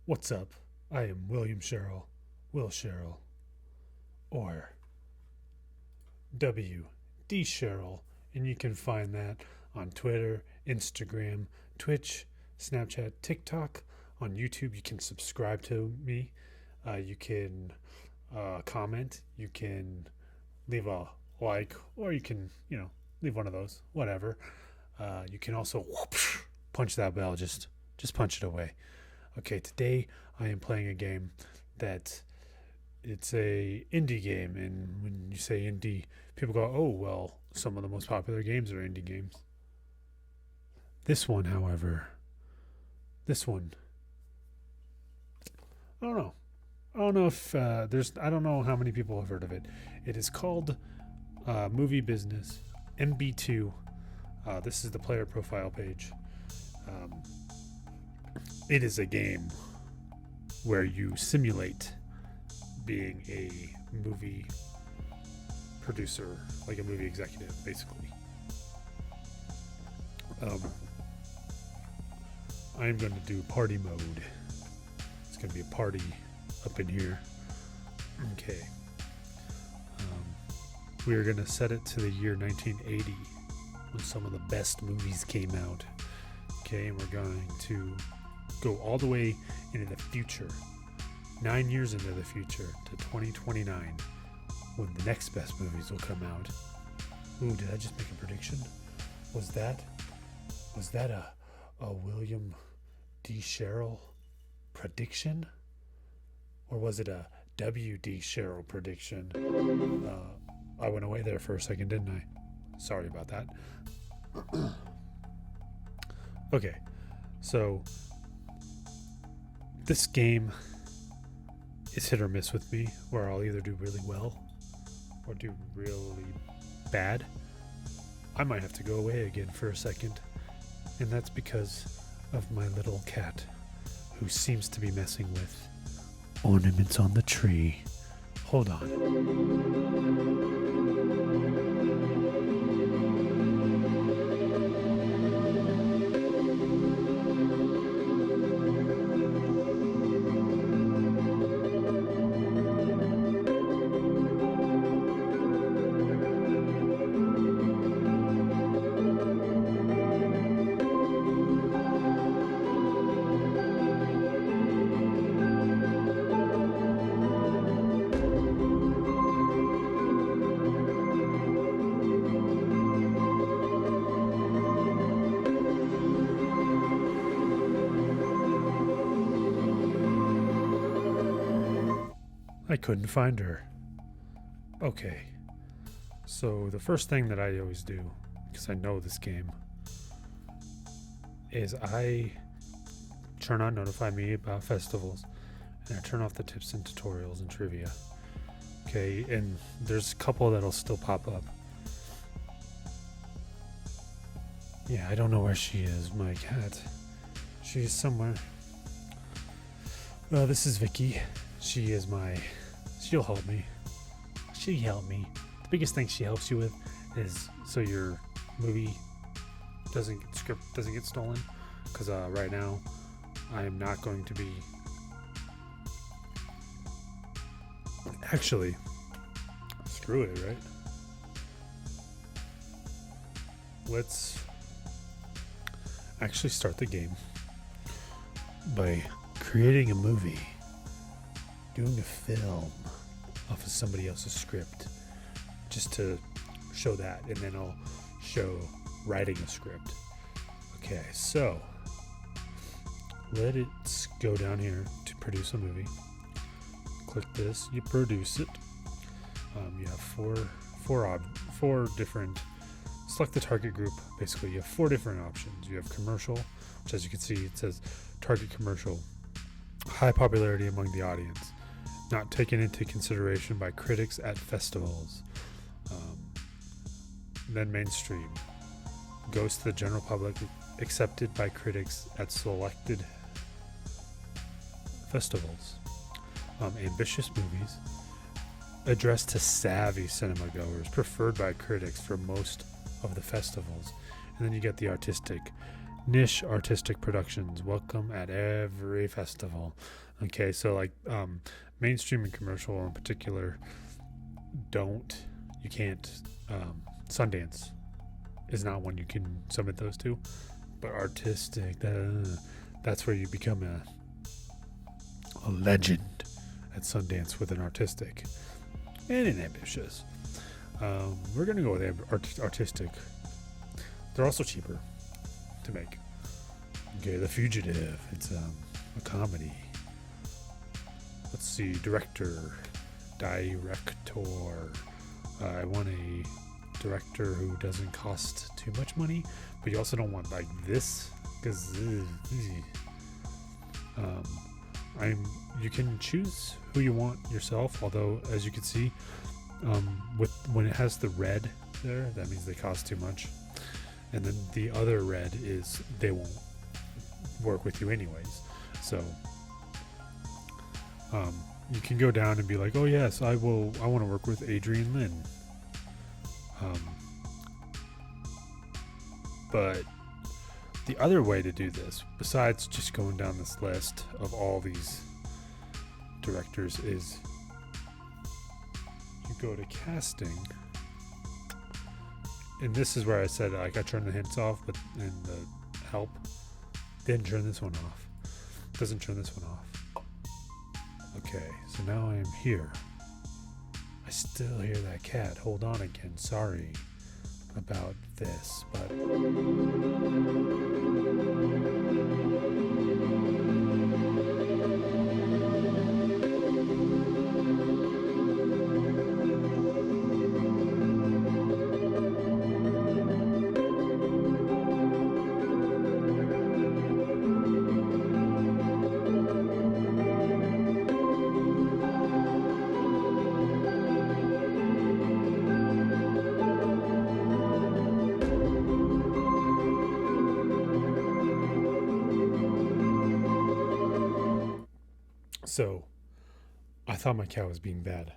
What's up? I am Wdsherrill, or Wdsherrill, and you can find that on Twitter, Instagram, Twitch, Snapchat, TikTok. On YouTube, you can subscribe to me. You can comment. You can leave a like, or you can, leave one of those, whatever. You can also punch that bell. Just punch it away. Okay, today I am playing a game that it's a indie game, and when you say indie, people go, "Oh, well, some of the most popular games are indie games." This one, however, I don't know. I don't know if I don't know how many people have heard of it. It is called Movie Business MB2. This is the player profile page. It is a game where you simulate being a movie producer, like a movie executive, basically. I'm going to do party mode. It's going to be a party up in here. Okay. We are going to set it to the year 1980 when some of the best movies came out. Okay, and we're going to go all the way into the future, 9 years into the future, to 2029, when the next best movies will come out. Ooh, did I just make a prediction? Was that a Wdsherrill prediction? Or was it a Wdsherrill prediction? I went away there for a second, didn't I? Sorry about that. Okay, so this game is hit or miss with me, where I'll either do really well or do really bad. I might have to go away again for a second, and that's because of my little cat, who seems to be messing with ornaments on the tree. Hold on. I couldn't find her. Okay. So the first thing that I always do, because I know this game, is I turn on Notify Me about festivals, and I turn off the tips and tutorials and trivia. Okay, and there's a couple that'll still pop up. Yeah, I don't know where she is, my cat. She's somewhere. This is Vicky. She'll help me. She helped me. The biggest thing she helps you with is so your movie doesn't get stolen. Because right now, I am not going to be. Actually, screw it, right? Let's actually start the game by creating a movie, doing a film off of somebody else's script, just to show that, and then I'll show writing a script. Okay, so let's go down here to produce a movie. Click this, you produce it. You have four different. Select the target group. Basically, you have four different options. You have commercial, which, as you can see, it says target commercial, high popularity among the audience, not taken into consideration by critics at festivals. Then mainstream, goes to the general public, accepted by critics at selected festivals. Ambitious movies, addressed to savvy cinema goers, preferred by critics for most of the festivals. And then you get the artistic, niche artistic productions welcome at every festival. Okay, so like mainstream and commercial in particular you can't, Sundance is not one you can submit those to, but artistic, that's where you become a legend at Sundance with an artistic and an ambitious. We're gonna go with artistic. They're also cheaper to make. Okay, The Fugitive. It's a comedy. Let's see, director. I want a director who doesn't cost too much money, but you also don't want like this, because you can choose who you want yourself. Although, as you can see, when it has the red there, that means they cost too much, and then the other red is they won't work with you anyways. So you can go down and be like, oh yes, I want to work with Adrian Lin. But the other way to do this, besides just going down this list of all these directors, is you go to casting. And this is where I said like I turned the hints off, but in the help didn't turn this one off. Doesn't turn this one off. Okay, so now I am here. I still hear that cat. Hold on again. Sorry about this, but so I thought my cat was being bad.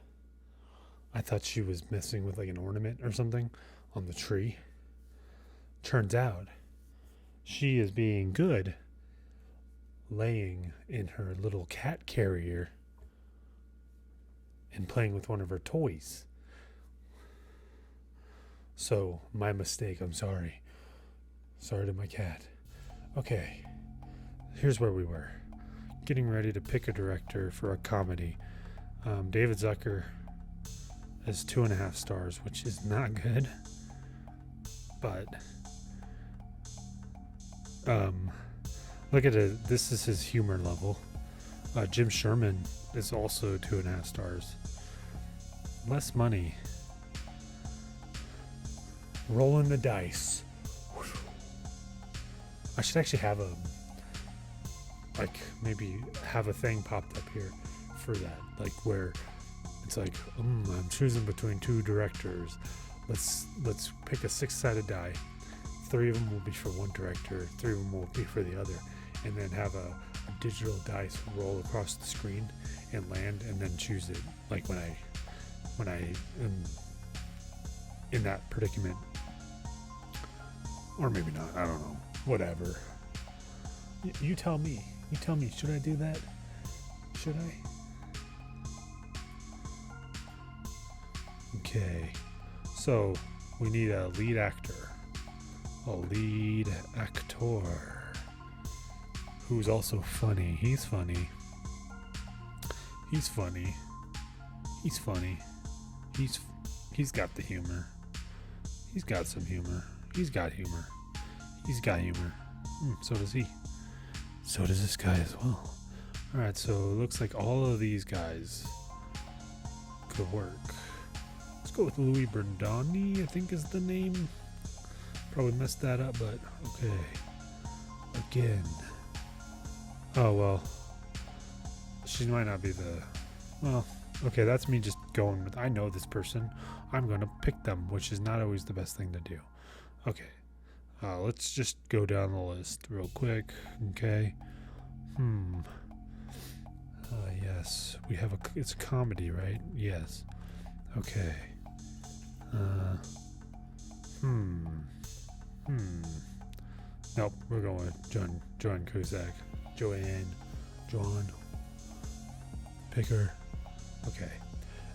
I thought she was messing with like an ornament or something on the tree. Turns out she is being good, laying in her little cat carrier and playing with one of her toys. So, my mistake. I'm sorry. Sorry to my cat. Okay, here's where we were. Getting ready to pick a director for a comedy. David Zucker has 2.5 stars, which is not good. But look at it. This is his humor level. Jim Sherman is also 2.5 stars. Less money. Rolling the dice. I should actually have maybe have a thing popped up here for that, like where it's like I'm choosing between 2 directors. Let's pick a 6-sided die. 3 of them will be for one director, 3 of them will be for the other, and then have a digital dice roll across the screen and land, and then choose it like when I am in that predicament. Or maybe not, I don't know, whatever. You tell me. Should I do that? Should I? Okay, so we need a lead actor. A lead actor who's also funny. He's funny. He's got the humor. He's got some humor. He's got humor. So does he. So does this guy as well. Alright, so it looks like all of these guys could work. Let's go with Louis Berdoni, I think is the name. Probably messed that up, but okay. Again. Oh, well. She might not be okay, that's me just going with, I know this person. I'm going to pick them, which is not always the best thing to do. Okay. Let's just go down the list real quick. Okay. Yes. We have it's a comedy, right? Yes. Okay. Nope, we're going with Joan Cusack. John Picker. Okay.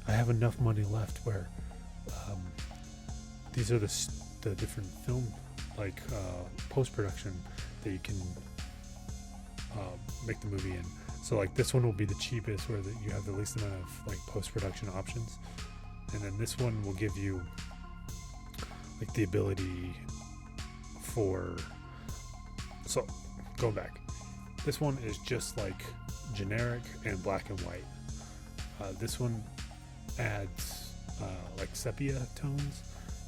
I have enough money left where these are the different film post-production that you can make the movie in. So like this one will be the cheapest, where you have the least amount of like post-production options, and then this one will give you like the ability for. So going back, this one is just like generic and black and white. This one adds like sepia tones,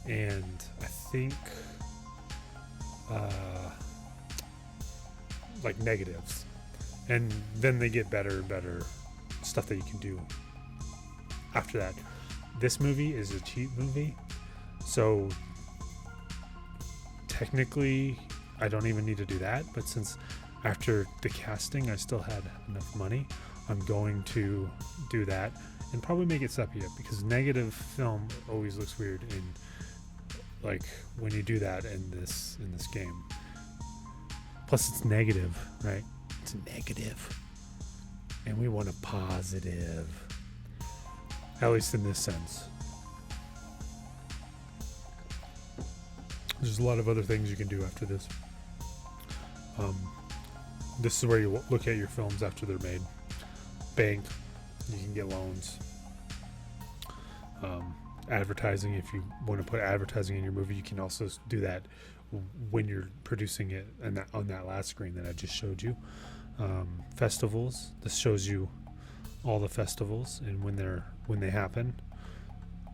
and I think like negatives, and then they get better and better stuff that you can do after that. This movie is a cheap movie, so technically I don't even need to do that, but since after the casting I still had enough money, I'm going to do that and probably make it sepia, because negative film always looks weird in like when you do that in this game. Plus it's negative, right? It's negative, and we want a positive, at least in this sense. There's a lot of other things you can do after this. This is where you look at your films after they're made. Bank, you can get loans. Advertising, if you want to put advertising in your movie, you can also do that when you're producing it, and on that last screen that I just showed you. Festivals, this shows you all the festivals and when they happen.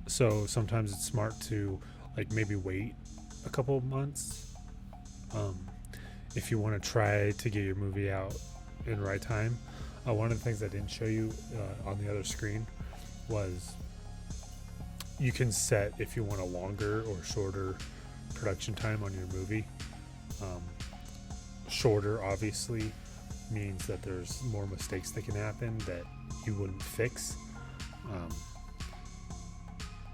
So sometimes it's smart to like maybe wait a couple of months if you want to try to get your movie out in the right time. One of the things I didn't show you on the other screen was you can set if you want a longer or shorter production time on your movie. Shorter obviously means that there's more mistakes that can happen that you wouldn't fix.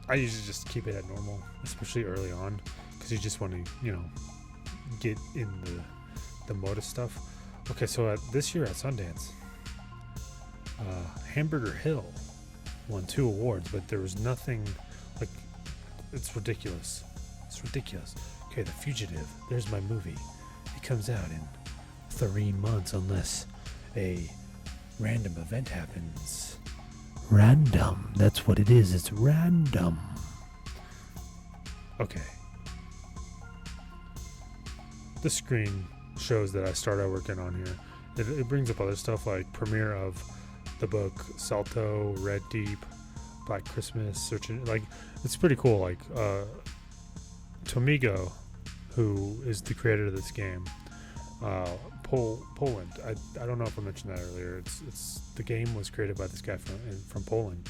I usually just keep it at normal, especially early on, because you just want to, get in the mode of stuff. Okay, so this year at Sundance, Hamburger Hill won 2 awards, but there was nothing like. It's ridiculous. Okay, The Fugitive. There's my movie. It comes out in 3 months unless a random event happens. Random. That's what it is. It's random. Okay. The screen shows that I started working on here. It brings up other stuff like premiere of the book Salto, Red Deep, Black Christmas, searching. Like, it's pretty cool. Like, Tomiga, who is the creator of this game, Poland. I don't know if I mentioned that earlier. It's the game was created by this guy from Poland.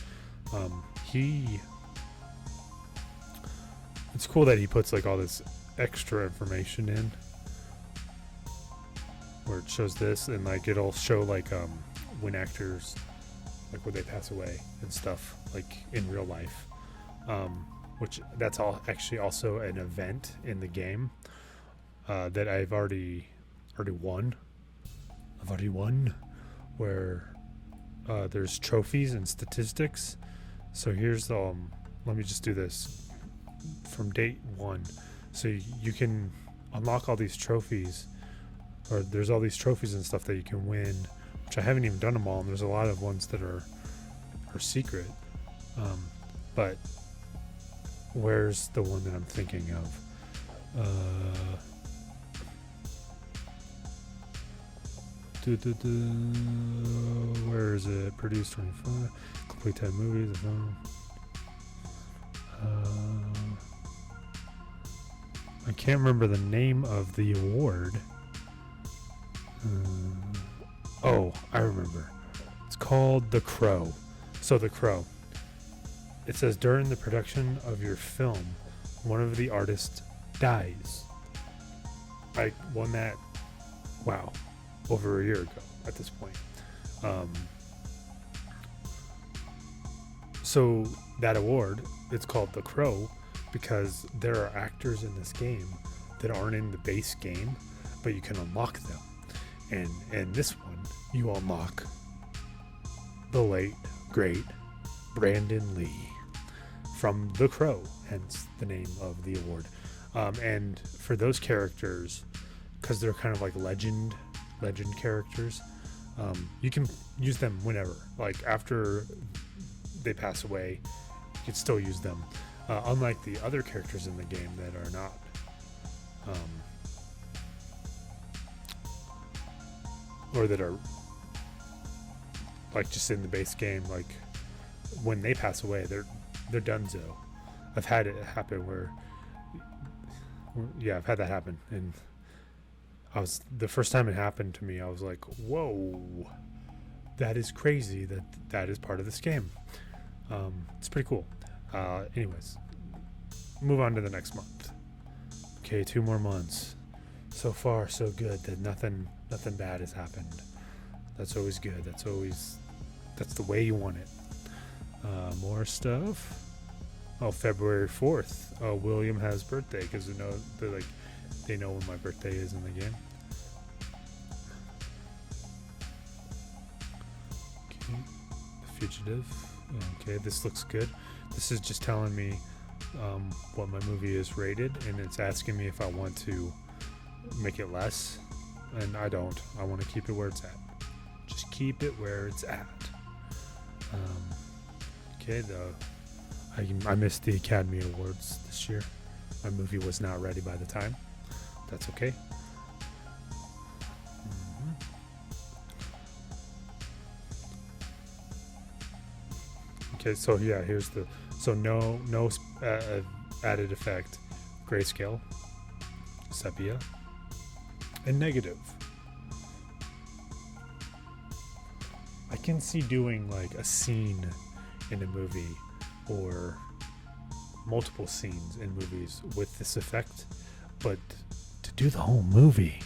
It's cool that he puts like all this extra information in, where it shows this, and like it'll show like when actors, like when they pass away and stuff, like in real life. Which that's all actually also an event in the game that I've already won. I've already won, where there's trophies and statistics. So here's let me just do this from date 1. So you can unlock all these trophies, or there's all these trophies and stuff that you can win, which I haven't even done them all, and there's a lot of ones that are secret. But where's the one that I'm thinking of? Where is it? Produced 25, complete 10 movies. I can't remember the name of the award. I remember. It's called The Crow. So The Crow. It says during the production of your film, one of the artists dies. I won that, over a year ago at this point. So that award, it's called The Crow because there are actors in this game that aren't in the base game, but you can unlock them. And in this one, you unlock the late, great Brandon Lee from The Crow, hence the name of the award. And for those characters, because they're kind of like legend characters, you can use them whenever. Like after they pass away, you can still use them. Unlike the other characters in the game that are not or that are like just in the base game, like when they pass away, they're donezo. I've had it happen I've had that happen, and the first time it happened to me, I was like, whoa, that is crazy that is part of this game. It's pretty cool. Anyways, move on to the next month. Okay, 2 more months. So far, so good that nothing bad has happened. That's always good. That's the way you want it. More stuff. Oh, February 4th. Oh, William has birthday because they know when my birthday is in the game. Okay, The Fugitive. Okay, this looks good. This is just telling me what my movie is rated, and it's asking me if I want to make it less, and I don't. I want to keep it where it's at. Just keep it where it's at. Okay, I missed the Academy Awards this year. My movie was not ready by the time. That's okay. Okay, so yeah, here's no added effect, grayscale, sepia, and negative. I can see doing like a scene in a movie or multiple scenes in movies with this effect, but to do the whole movie,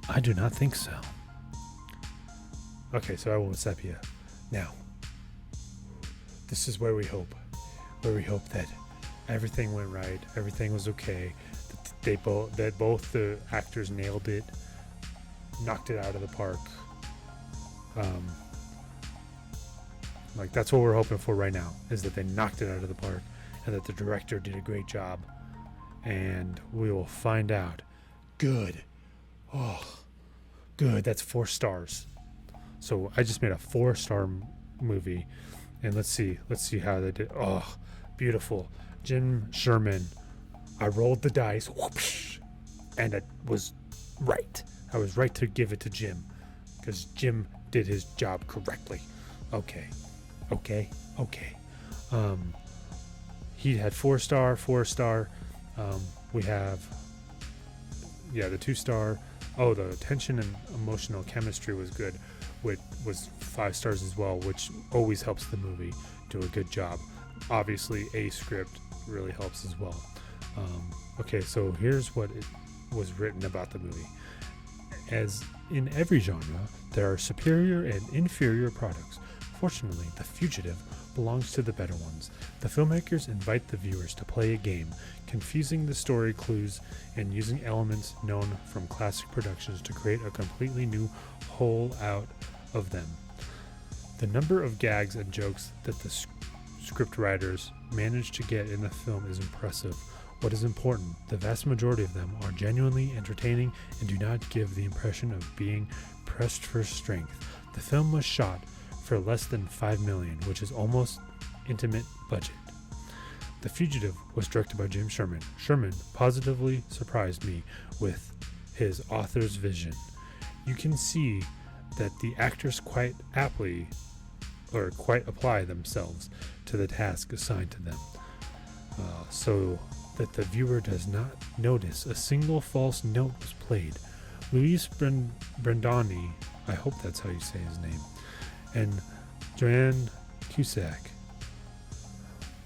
I do not think so. Okay, so I went with sepia. Now, this is where we hope that everything went right, everything was okay, that both the actors nailed it, knocked it out of the park. Like that's what we're hoping for right now, is that they knocked it out of the park and that the director did a great job, and we will find out. Good. Oh, good. That's 4 stars. So I just made a 4-star movie, and let's see how they did. Oh, beautiful. Jim Sherman. I rolled the dice, whoosh, and it was right. I was right to give it to Jim, because Jim did his job correctly. Okay. He had 4-star. We have, the 2-star. Oh, the tension and emotional chemistry was good, which was 5 stars as well, which always helps the movie do a good job. Obviously, a script really helps as well. Okay, so here's what it was written about the movie. As in every genre, there are superior and inferior products. Fortunately, The Fugitive belongs to the better ones. The filmmakers invite the viewers to play a game, confusing the story clues and using elements known from classic productions to create a completely new whole out of them. The number of gags and jokes that the script writers managed to get in the film is impressive. What is important, the vast majority of them are genuinely entertaining and do not give the impression of being pressed for strength. The film was shot for less than $5 million, which is almost intimate budget. The Fugitive was directed by Jim Sherman. Sherman positively surprised me with his author's vision. You can see that the actors quite apply themselves to the task assigned to them, so that the viewer does not notice a single false note was played. Luis Brandoni, I hope that's how you say his name, and Joanne Cusack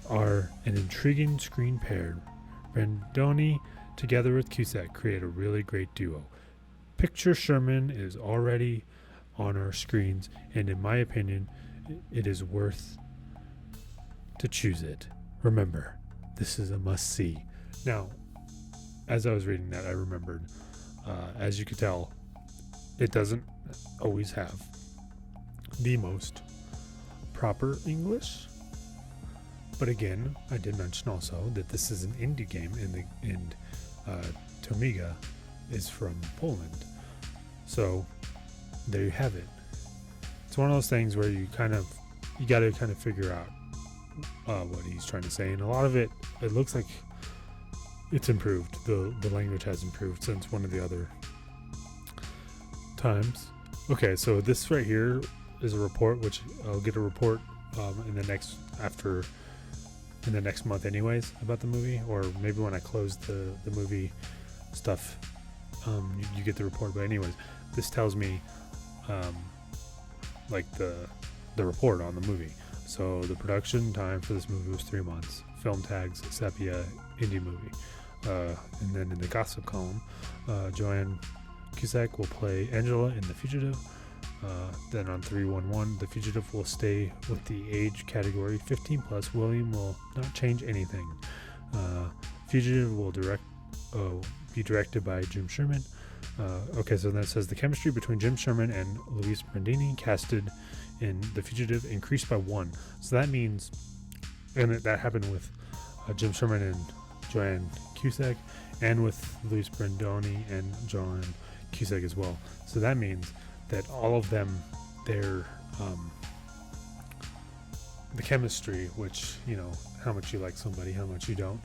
are an intriguing screen pair. Brandoni together with Cusack create a really great duo. Picture Sherman is already on our screens, and in my opinion, it is worth to choose it. Remember, this is a must-see. Now, as I was reading that, I remembered As you can tell, it doesn't always have the most proper English. But again, I did mention also that this is an indie game, and Tomiga is from Poland. So there you have it. It's one of those things where you got to kind of figure out what he's trying to say, and a lot of it looks like it's improved. The language has improved since one of the other times. Okay, so this right here is a report, which I'll get a report in the next month anyways about the movie, or maybe when I close the movie stuff, you get the report. But anyways, this tells me like the report on the movie. So the production time for this movie was 3 months. Film tags, sepia, indie movie. And then in the gossip column, Joanne Cusack will play Angela in The Fugitive. Then on 311, The Fugitive will stay with the age category 15 plus. William will not change anything. Fugitive will be directed by Jim Sherman. Okay, so then it says the chemistry between Jim Sherman and Luis Brandini, casted in The Fugitive, increased by 1. So that means, and that happened with Jim Sherman and Joanne Cusack, and with Luis Brandoni and Joanne Cusack as well. So that means that all of them, their the chemistry, which, you know, how much you like somebody, how much you don't,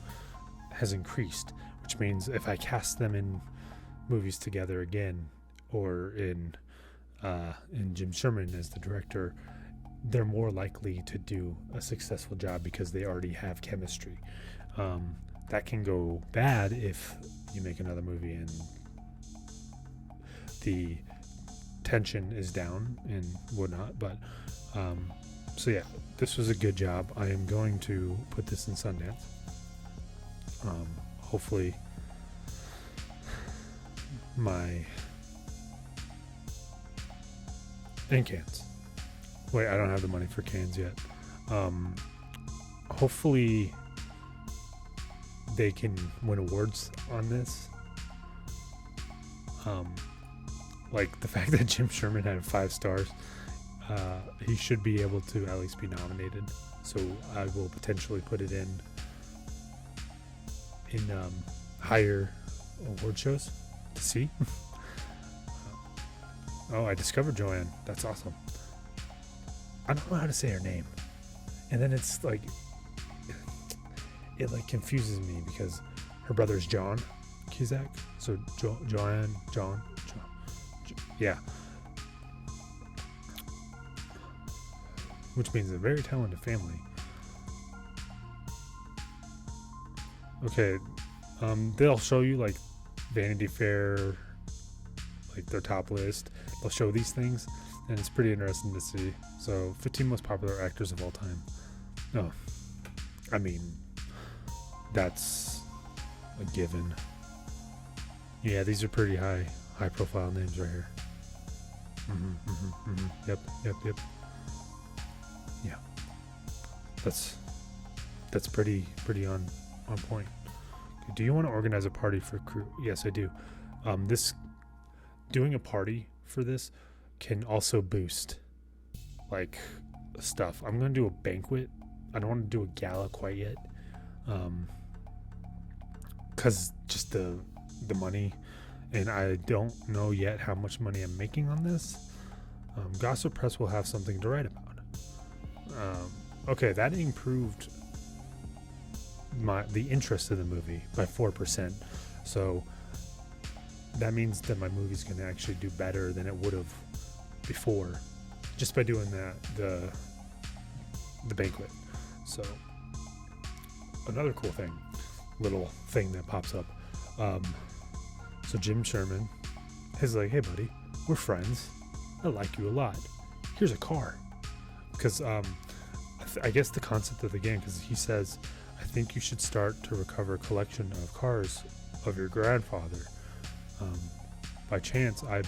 has increased. Which means if I cast them in movies together again, or in Jim Sherman as the director, they're more likely to do a successful job because they already have chemistry. That can go bad if you make another movie and the tension is down and whatnot. But so yeah, this was a good job. I am going to put this in Sundance. Hopefully and Cannes. Wait, I don't have the money for Cannes yet. Hopefully they can win awards on this. Like the fact that Jim Sherman had 5 stars, he should be able to at least be nominated. So I will potentially put it in higher award shows to see. Oh, I discovered Joanne. That's awesome. I don't know how to say her name, and then it's like it like confuses me because her brother's John Cusack. So Joanne, yeah. Which means a very talented family. Okay, they'll show you like Vanity Fair, like their top list. They'll show these things, and it's pretty interesting to see. So 15 most popular actors of all time. No, I mean, that's a given. Yeah, these are pretty high profile names right here. Yep. Yeah, that's pretty on point. Do you want to organize a party for crew? Yes, I do. Doing a party for this can also boost like stuff. I'm gonna do a banquet. I don't want to do a gala quite yet, because just the money, and I don't know yet how much money I'm making on this. Gossip Press will have something to write about. Okay, that improved the interest of the movie by 4%. So that means that my movie's going to actually do better than it would have before, just by doing the banquet. So another cool little thing that pops up. So Jim Sherman is like, hey buddy, we're friends. I like you a lot. Here's a car. Because I guess the concept of the game, because he says, I think you should start to recover a collection of cars of your grandfather. By chance, I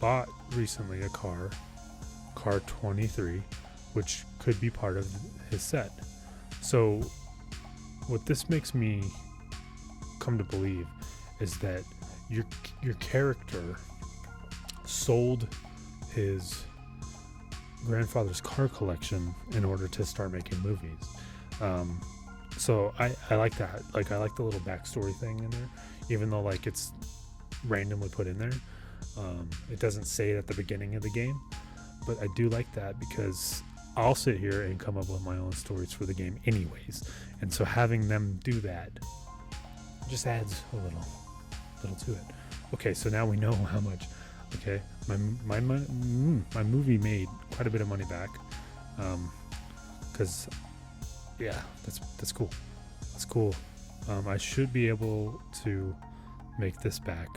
bought recently a car 23, which could be part of his set. So what this makes me come to believe is that your character sold his grandfather's car collection in order to start making movies. So I like that. Like, I like the little backstory thing in there, even though like it's randomly put in there. It doesn't say it at the beginning of the game, but I do like that because I'll sit here and come up with my own stories for the game anyways. And so having them do that just adds a little to it. Okay, so now we know how much. Okay, my movie made quite a bit of money back, because yeah, that's cool. That's cool. I should be able to make this back,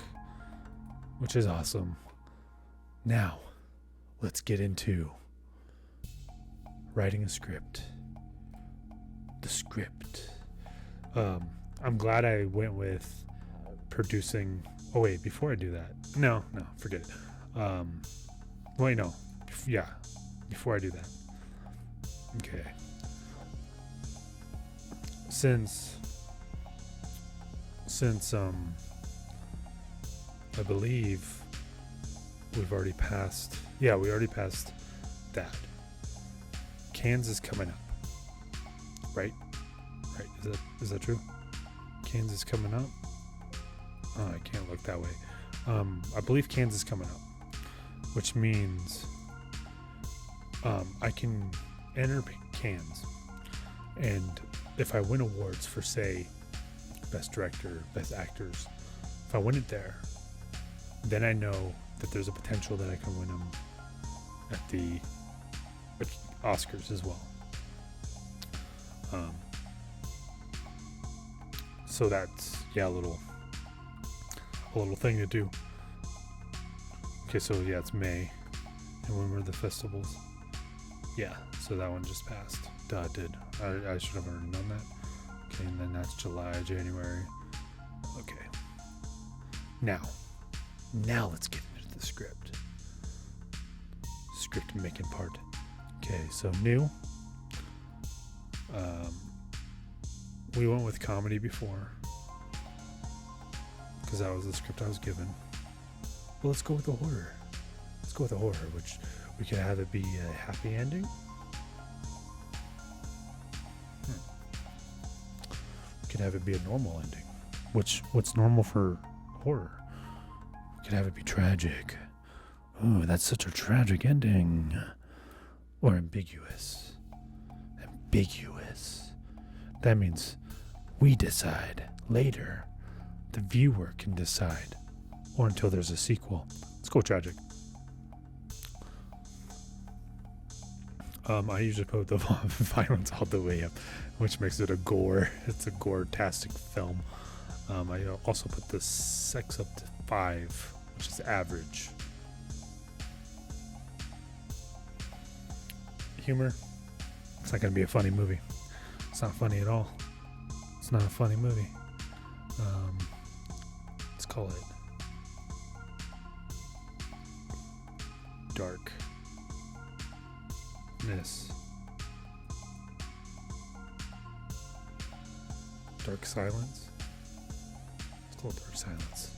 which is awesome. Now, let's get into writing a script. The script. I'm glad I went with producing. Oh wait, before I do that, no, forget it. Wait, no, yeah, before I do that. Okay. Since I believe we've already passed. Yeah, we already passed that. Kansas coming up, right? Is that true? Kansas coming up. Oh, I can't look that way. I believe Kansas coming up, which means I can enter Cannes, and if I win awards for, say, best director, best actors, if I win it there, then I know that there's a potential that I can win them at the Oscars as well. So that's a little thing to do. Okay, so yeah, it's May, and when were the festivals? Yeah, so that one just passed. Duh, it did. I should have already known that. Okay, and then that's July, January. Okay. Now let's get into the script. Script making part. Okay, so new. We went with comedy before, because that was the script I was given. Well, let's go with the horror. Which we could have it be a happy ending. We could have it be a normal ending. What's normal for horror? We could have it be tragic. Oh, that's such a tragic ending. Or ambiguous. That means we decide later. The viewer can decide, or until there's a sequel. Let's go tragic. I usually put the violence all the way up, which makes it a gore. It's a gore-tastic film. I also put the sex up to 5, which is average. Humor. It's not going to be a funny movie. It's not funny at all. It's not a funny movie. Let's call it darkness. Dark silence. It's called dark silence.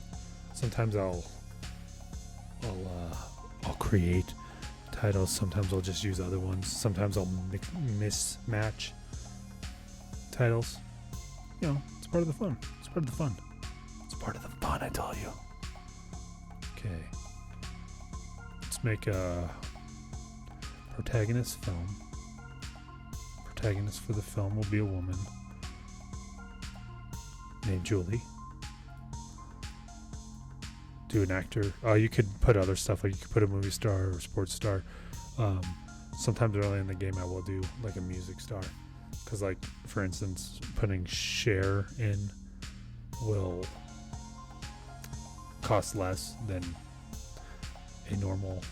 Sometimes I'll create titles. Sometimes I'll just use other ones. Sometimes I'll mismatch titles. You know, it's part of the fun. It's part of the fun, I tell you. Okay. Let's make a protagonist film. Protagonist for the film will be a woman named Julie. Do an actor. You could put other stuff, like you could put a movie star or sports star. Sometimes early in the game I will do like a music star, because like, for instance, putting Cher in will cost less than a normal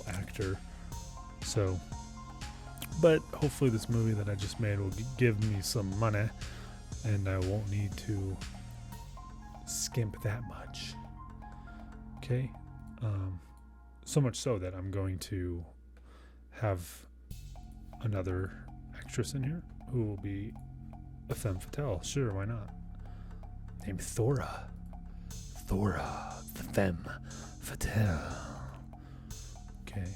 actor. So, but hopefully this movie that I just made will give me some money, and I won't need to skimp that much. Okay. So much so that I'm going to have another actress in here who will be a femme fatale. Sure, why not? Named Thora. Thora, the femme fatale. Okay.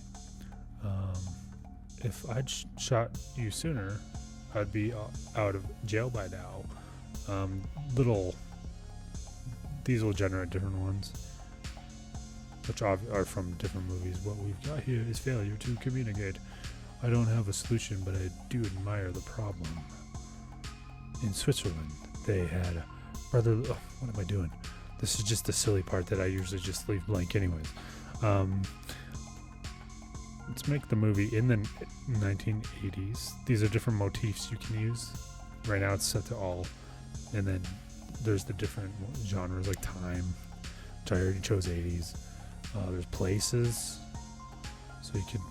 If I'd shot you sooner, I'd be out of jail by now. These will generate different ones, which are from different movies. What we've got here is failure to communicate. I don't have a solution, but I do admire the problem. In Switzerland, they had a brother. Oh, what am I doing? This is just the silly part that I usually just leave blank anyways. Let's make the movie in the 1980s. These are different motifs you can use. Right now it's set to all. And then there's the different genres like time, which I already chose 80s. There's places. So you could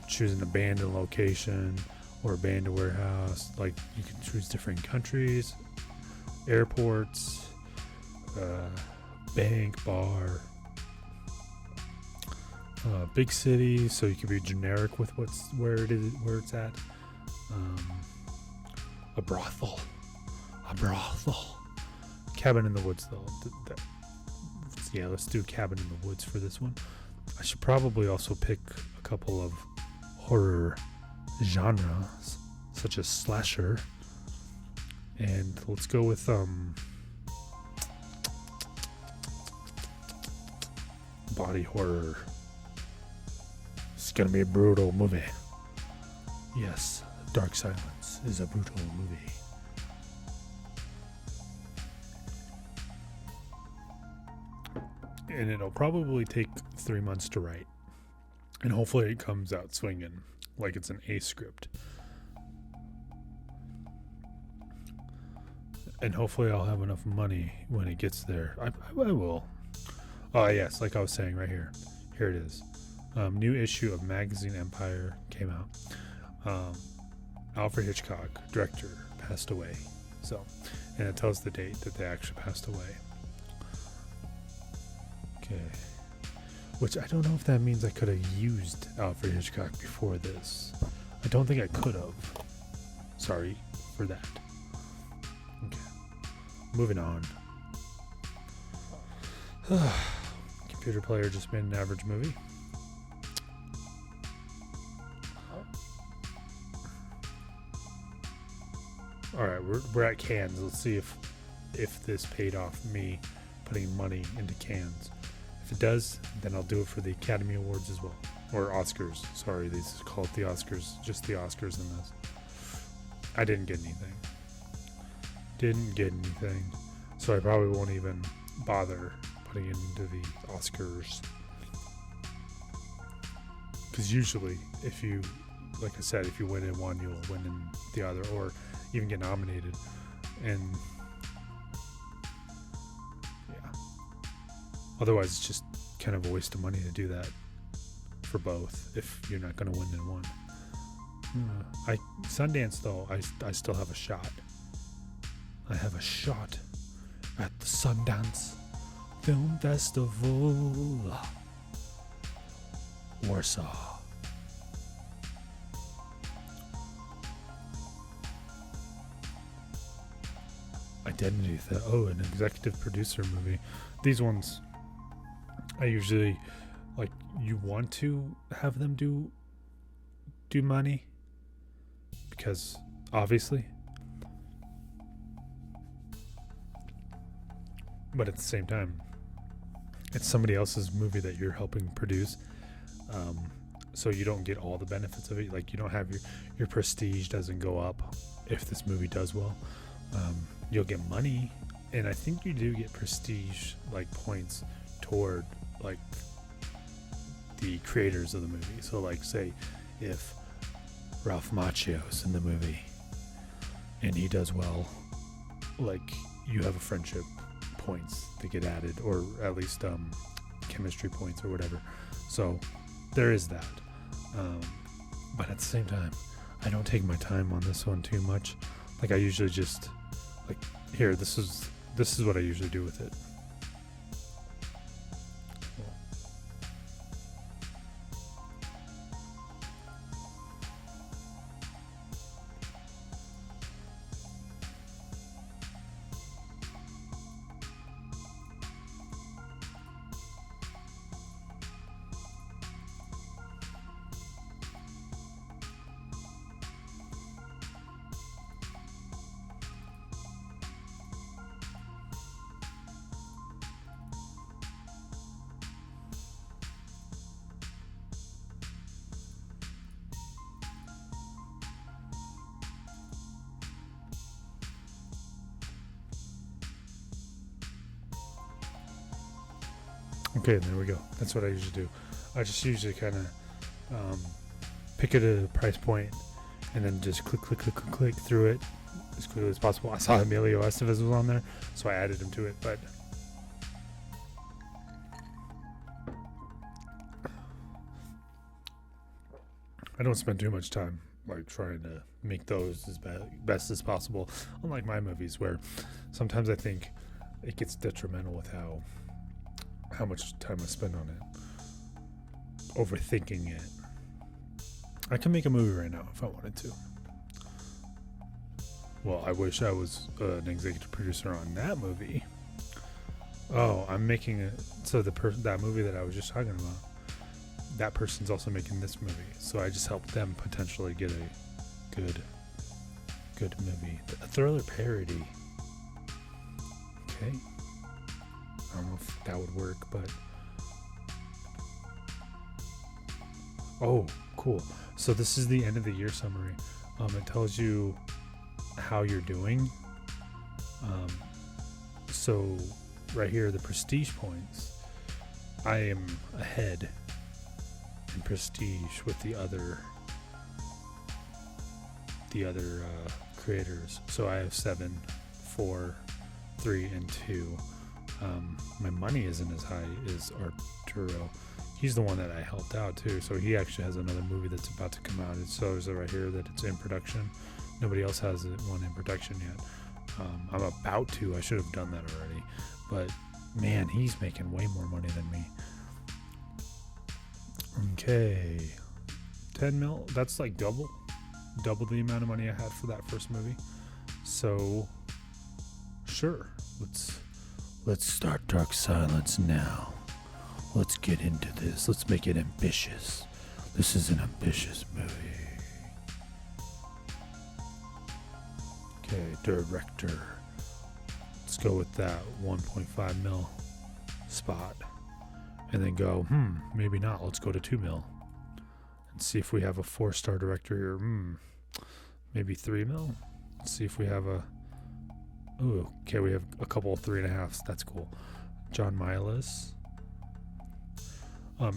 choose an abandoned location or abandoned warehouse. Like you can choose different countries, airports, bank, bar, big city. So you can be generic with where it's at. A brothel. Cabin in the woods though. Yeah, let's do cabin in the woods for this one. I should probably also pick a couple of horror genres such as slasher, and let's go with body horror. It's gonna be a brutal movie. Yes, Dark Silence is a brutal movie. And it'll probably take 3 months to write. And hopefully it comes out swinging like it's an A script. And hopefully I'll have enough money when it gets there. I will. Oh, yes, like I was saying right here. Here it is. New issue of Magazine Empire came out. Alfred Hitchcock, director, passed away. And it tells the date that they actually passed away. Okay. Which I don't know if that means I could have used Alfred Hitchcock before this. I don't think I could have. Sorry for that. Okay. Moving on. Computer player just made an average movie. Alright, we're at cans. Let's see if this paid off me putting money into cans. If it does, then I'll do it for the Academy Awards as well. Or Oscars. Sorry, they just call it the Oscars. Just the Oscars in this. I didn't get anything. So I probably won't even bother putting it into the Oscars. Because usually, like I said, if you win in one, you'll win in the other. Or even get nominated. And otherwise, it's just kind of a waste of money to do that for both if you're not going to win in one. Sundance, though, I still have a shot. I have a shot at the Sundance Film Festival, Warsaw. Identity Theft. Oh, an executive producer movie. These ones, I usually like. You want to have them do money because obviously, but at the same time, it's somebody else's movie that you're helping produce. So you don't get all the benefits of it. Like you don't have your prestige doesn't go up if this movie does well. You'll get money, and I think you do get prestige like points toward like the creators of the movie. So like say if Ralph Macchio's in the movie and he does well, like you have a friendship points that get added, or at least chemistry points or whatever. So there is that. But at the same time, I don't take my time on this one too much. Like I usually just like here, this is what I usually do with it. Okay, there we go. That's what I usually do. I just usually kind of pick it at a price point and then just click through it as quickly as possible. I saw Emilio Estevez was on there, so I added him to it, but I don't spend too much time like trying to make those as best as possible. Unlike my movies, where sometimes I think it gets detrimental with how much time I spend on it, overthinking it. I can make a movie right now if I wanted to. Well, I wish I was an executive producer on that movie. Oh, I'm making it so that movie that I was just talking about, that person's also making this movie, so I just helped them potentially get a good movie, a thriller parody. Okay, I don't know if that would work, but oh, cool. So this is the end of the year summary. It tells you how you're doing. So right here, the prestige points. I am ahead in prestige with the other creators. So I have 7, 4, 3, and 2. My money isn't as high as Wdsherrill. He's the one that I helped out too. So he actually has another movie that's about to come out. It shows right here that it's in production. Nobody else has one in production yet. I'm about to. I should have done that already. But man, he's making way more money than me. Okay, 10 mil. That's like double the amount of money I had for that first movie. So sure, let's start Dark Silence now. Let's get into this. Let's make it ambitious. This is an ambitious movie. Okay, director. Let's go with that 1.5 mil spot. And then go, maybe not. Let's go to 2 mil. And see if we have a 4-star director here. Maybe 3 mil. Let's see if we have okay, we have a couple of 3.5s. That's cool. John Milas.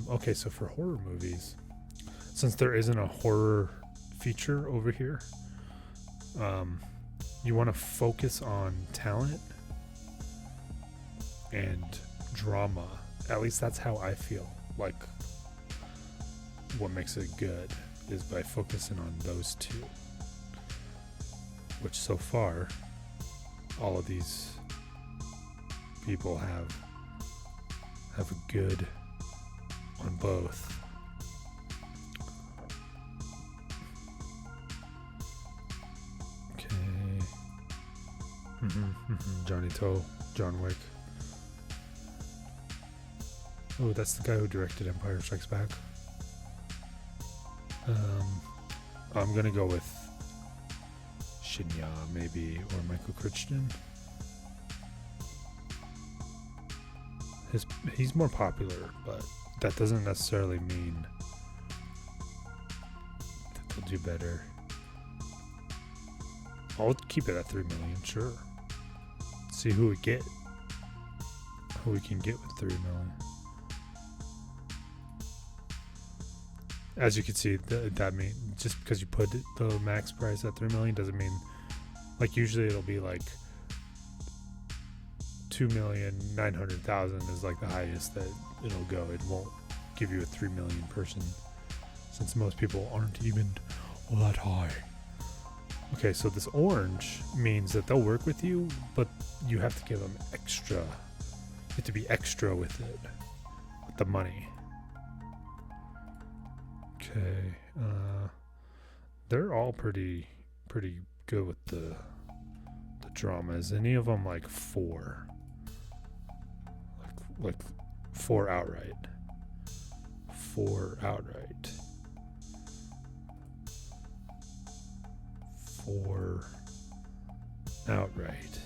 Okay, so for horror movies, since there isn't a horror feature over here, you want to focus on talent and drama. At least that's how I feel. Like, what makes it good is by focusing on those two. Which so far, all of these people have a good on both. Okay. Johnny Toe, John Wick. Oh, that's the guy who directed Empire Strikes Back. I'm gonna go with Shinya maybe, or Michael Crichton. He's more popular, but that doesn't necessarily mean that they'll do better. I'll keep it at 3 million, sure. See who we get. Who we can get with 3 million. As you can see, that mean just because you put the max price at 3 million doesn't mean, like, usually it'll be like 2,900,000 is like the highest that it'll go. It won't give you a 3 million person, since most people aren't even that high. Okay, so this orange means that they'll work with you, but you have to give them extra. You have to be extra with it, with the money. Okay, they're all pretty good with the dramas. Any of them like 4, like 4 outright. 4 outright. 4 outright.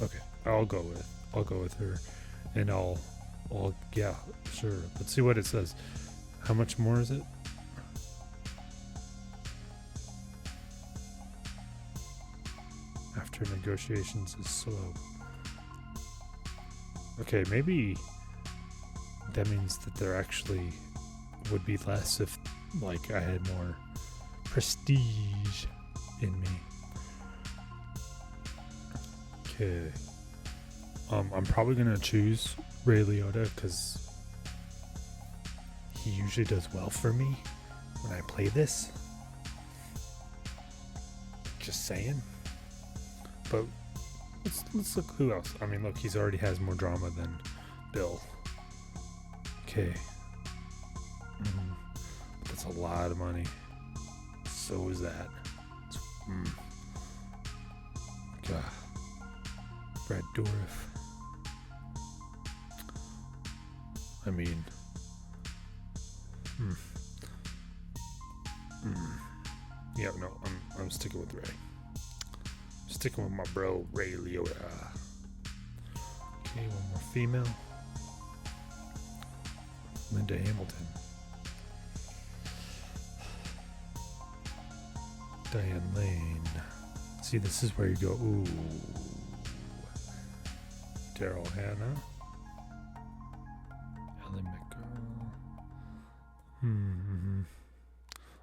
Okay, I'll go with her, and I'll yeah, sure. Let's see what it says. How much more is it? After negotiations is slow. Okay, maybe that means that there actually would be less if, like, I had more prestige in me. Okay. I'm probably gonna choose Ray Liotta because he usually does well for me when I play this. Just saying. But let's look who else. I mean, look, he's already has more drama than Bill. Okay. That's a lot of money. So is that. God. Brad Dourif. I mean. Yeah, no, I'm sticking with Ray. Sticking with my bro, Ray Liotta. Okay, one more female. Linda Hamilton. Diane Lane. See, this is where you go, ooh. Daryl Hannah. Ellie McGill.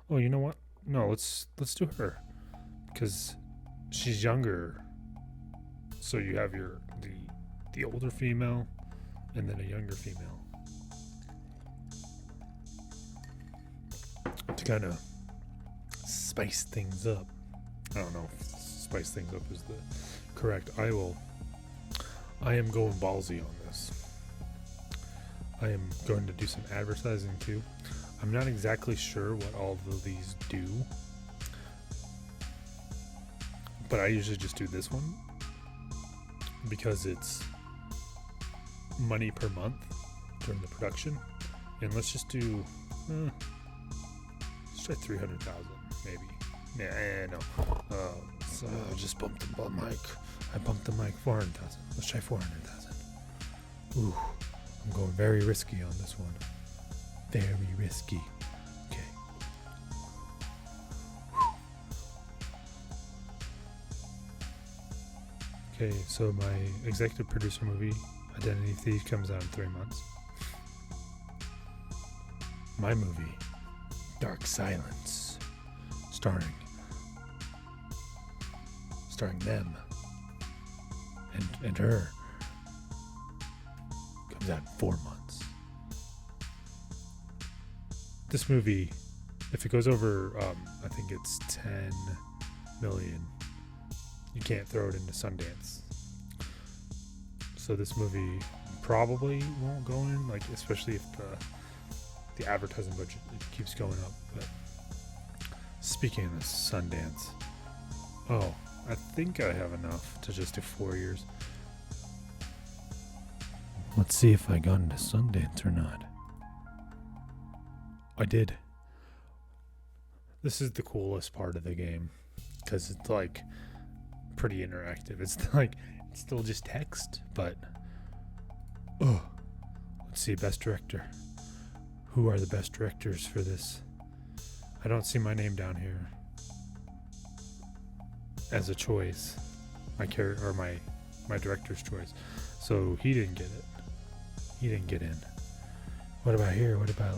Oh, you know what? No, let's do her. Because she's younger. So you have the older female and then a younger female. To kind of spice things up. I don't know if spice things up is the correct. I am going ballsy on this. I am going to do some advertising too. I'm not exactly sure what all of these do, but I usually just do this one because it's money per month during the production. And let's just do let's try 300,000 maybe. No. So I just bumped the mic. I bumped the mic. 400,000. Let's try 400,000. Ooh, I'm going very risky on this one. Very risky. Okay. Okay, so my executive producer movie, Identity Thief, comes out in 3 months. My movie, Dark Silence, starring them and her, comes out in 4 months. This movie, if it goes over, I think it's 10 million, you can't throw it into Sundance. So this movie probably won't go in, like, especially if the advertising budget keeps going up. But speaking of Sundance, I think I have enough to just do 4 years. Let's see if I got into Sundance or not. I did. This is the coolest part of the game because it's like pretty interactive. It's like it's still just text, but let's see, best director. Who are the best directors for this? I don't see my name down here as a choice. My director's choice. So he didn't get it. He didn't get in. What about here? What about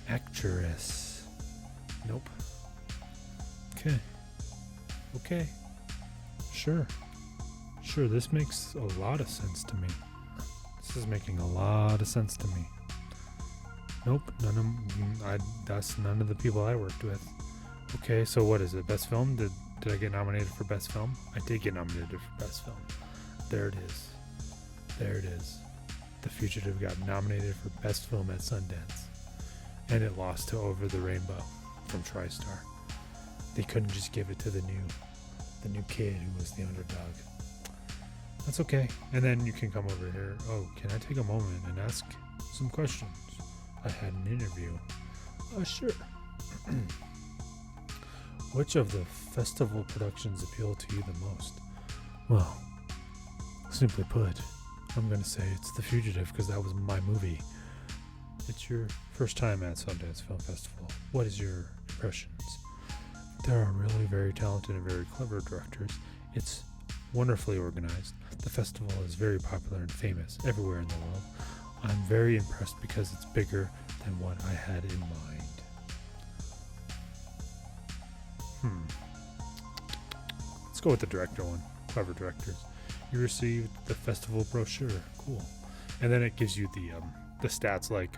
actress? Nope. Okay. Sure. This makes a lot of sense to me. This is making a lot of sense to me. Nope. That's none of the people I worked with. Okay, so what is it? Best film? Did I get nominated for best film? I did get nominated for best film. There it is. The Fugitive got nominated for best film at Sundance. And it lost to Over the Rainbow from TriStar. They couldn't just give it to the new kid who was the underdog. That's okay. And then you can come over here. Oh, can I take a moment and ask some questions? I had an interview. Sure. Which of the festival productions appeal to you the most? Well, simply put, I'm going to say it's The Fugitive because that was my movie. It's your first time at Sundance Film Festival. What is your impressions? There are really very talented and very clever directors. It's wonderfully organized. The festival is very popular and famous everywhere in the world. I'm very impressed because it's bigger than what I had in mind. Let's go with the director one. Clever directors. You received the festival brochure. Cool. And then it gives you the stats like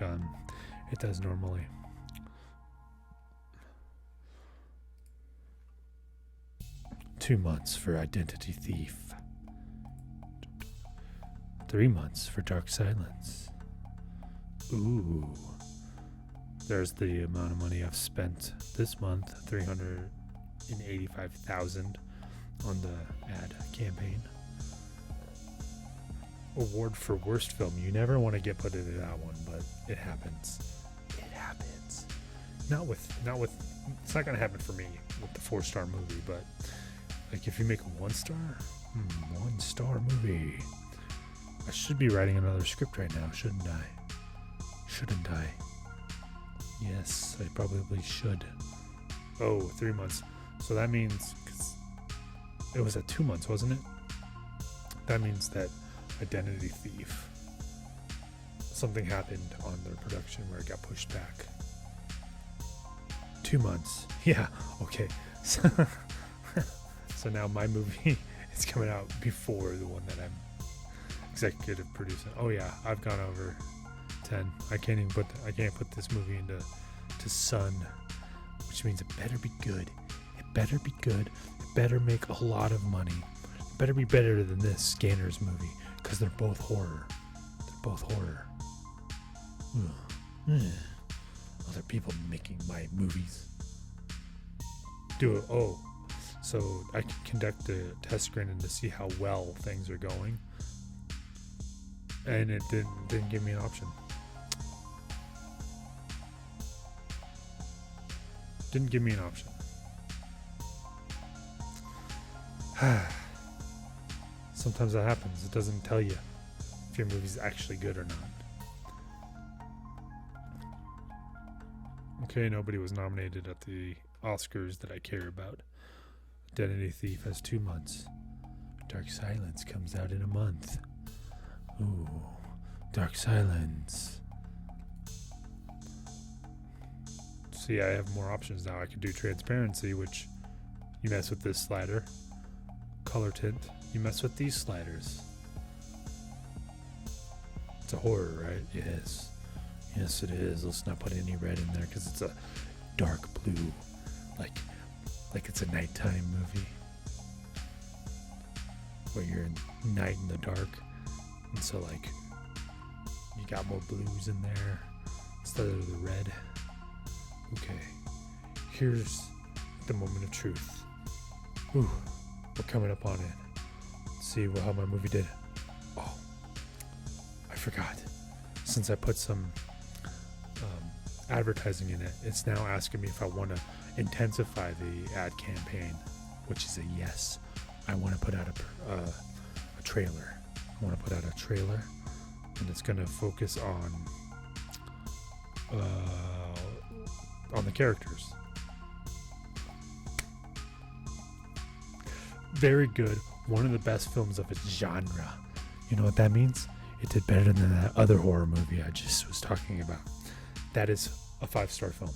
it does normally. "2 months for Identity Thief. 3 months for Dark Silence." Ooh. There's the amount of money I've spent this month, $385,000 on the ad campaign. Award for worst film. You never want to get put into that one, but it happens. It happens. Not with it's not gonna happen for me with the 4-star movie, but like if you make a 1-star, 1-star movie. I should be writing another script right now, shouldn't I? Shouldn't I? Yes, I probably should. Oh, 3 months. So that means, cause it was at 2 months, wasn't it? That means that Identity Thief, something happened on their production where it got pushed back. 2 months. Yeah, okay. So now my movie is coming out before the one that I'm executive producing. Oh yeah, I've gone over 10. I can't put this movie into Sun, which means it better be good. It better be good. It better make a lot of money. It better be better than this Scanners movie, because they're both horror. They're both horror. Other people making my movies. Do it. Oh, so I can conduct a test screening to see how well things are going, and it didn't give me an option. Didn't give me an option. Sometimes that happens. It doesn't tell you if your movie's actually good or not. Okay, nobody was nominated at the Oscars that I care about. Identity Thief has 2 months. Dark Silence comes out in a month. Ooh, Dark Silence. See, I have more options now. I can do transparency, which you mess with this slider. Color tint, you mess with these sliders. It's a horror, right? Yes. Yes, it is. Let's not put any red in there because it's a dark blue. Like it's a nighttime movie where you're in night in the dark. And so like you got more blues in there instead of the red. Okay, here's the moment of truth. Ooh, we're coming up on it. Let's see how my movie did. Oh, I forgot. Since I put some advertising in it, it's now asking me if I want to intensify the ad campaign, which is a yes. I want to put out a trailer. I want to put out a trailer, and it's going to focus on the characters. Very good. One of the best films of its genre. You know what that means? It did better than that other horror movie I just was talking about. That is a 5-star film.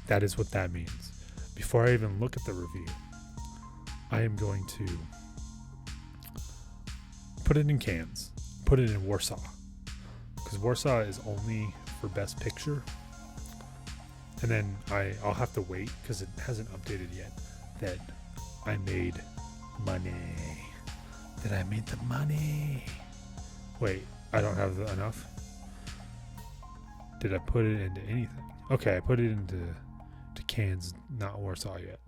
That is what that means. Before I even look at the review, I am going to put it in cans. Put it in Warsaw. Because Warsaw is only for Best Picture. And then I'll have to wait because it hasn't updated yet that I made money. That I made the money. Wait, I don't have enough? Did I put it into anything? Okay, I put it into cans, not Warsaw yet.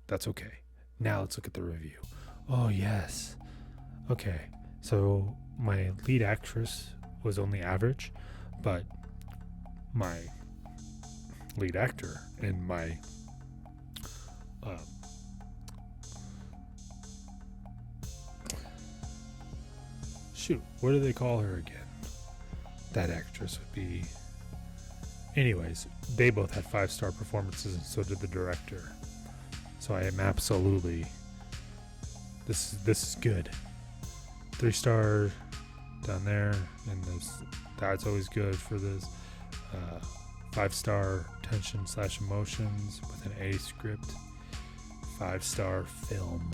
That's okay. Now let's look at the review. Oh, yes. Okay, so my lead actress was only average, but my lead actor and my what do they call her again? That actress would be... Anyways, they both had 5-star performances, and so did the director. So I am absolutely This is good. 3-star down there, and that's always good for this. 5-star tension/emotions with an A script. 5-star film.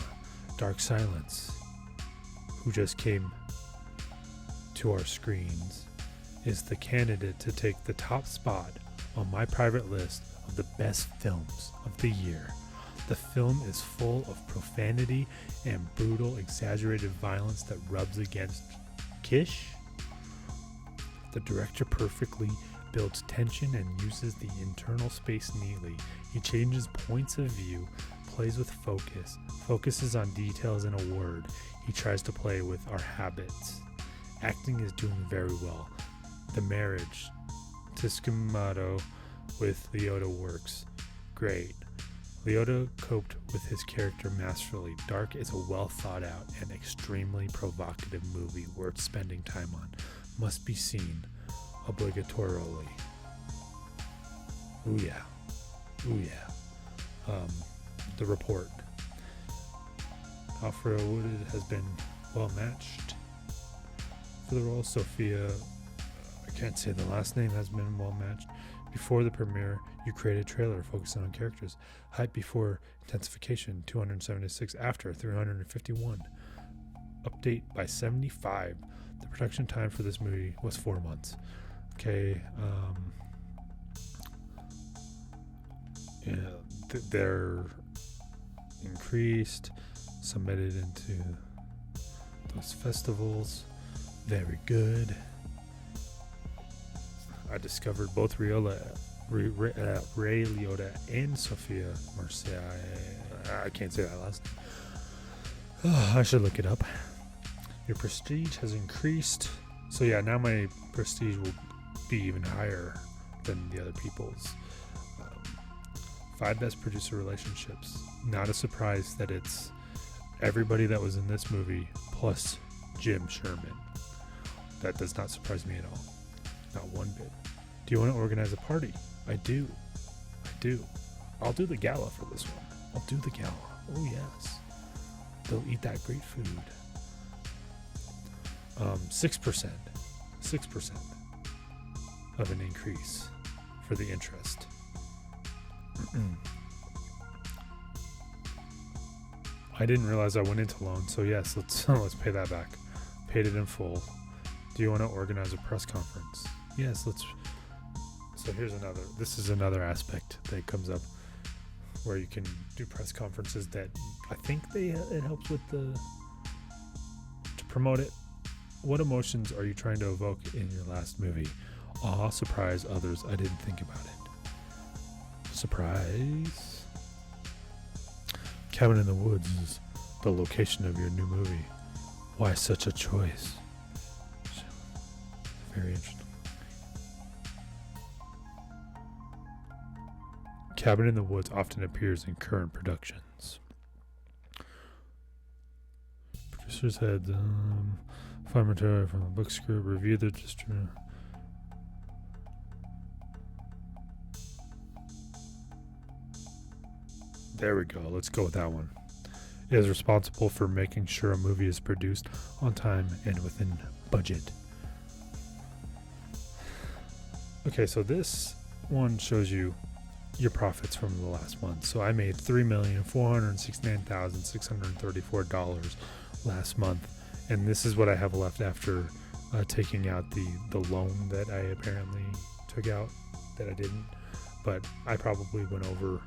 Dark Silence, who just came to our screens, is the candidate to take the top spot on my private list of the best films of the year. The film is full of profanity and brutal, exaggerated violence that rubs against Kish. The director perfectly builds tension and uses the internal space neatly. He changes points of view, plays with focus, focuses on details in a word. He tries to play with our habits. Acting is doing very well. The marriage, Tiscamato with Liotta works great. Liotta coped with his character masterfully. Dark is a well thought out and extremely provocative movie worth spending time on. Must be seen obligatorily. Ooh yeah. Ooh yeah. The Report. Alfred Woodard has been well matched for the role. Sophia, I can't say the last name, has been well matched. Before the premiere, you created a trailer focusing on characters. Hype before intensification, 276. After, 351. Update by 75. The production time for this movie was 4 months. Okay, yeah, they're increased, submitted into those festivals. Very good. I discovered both Ray Liotta and Sophia Marcia. I can't say that last name. Oh, I should look it up. Your prestige has increased. So yeah, now my prestige will be even higher than the other people's. 5 best producer relationships. Not a surprise that it's everybody that was in this movie plus Jim Sherman. That does not surprise me at all. Not one bit. Do you want to organize a party? I do. I'll do the gala for this one. I'll do the gala. Oh yes. They'll eat that great food. 6% of an increase for the interest. I didn't realize I went into loan, so yes, let's pay that back. Paid it in full. Do you want to organize a press conference? Yes, let's. So this is another aspect that comes up where you can do press conferences that I think it helps with to promote it. What emotions are you trying to evoke in your last movie? Awe, surprise, others. I didn't think about it. Surprise. Cabin in the Woods is the location of your new movie. Why such a choice? Very interesting. Cabin in the Woods often appears in current productions. Producers had find material from the book script, review the distributor. There we go. Let's go with that one. It is responsible for making sure a movie is produced on time and within budget. Okay, so this one shows you your profits from the last month. So I made $3,469,634 last month, and this is what I have left after taking out the loan that I apparently took out that I didn't, but I probably went over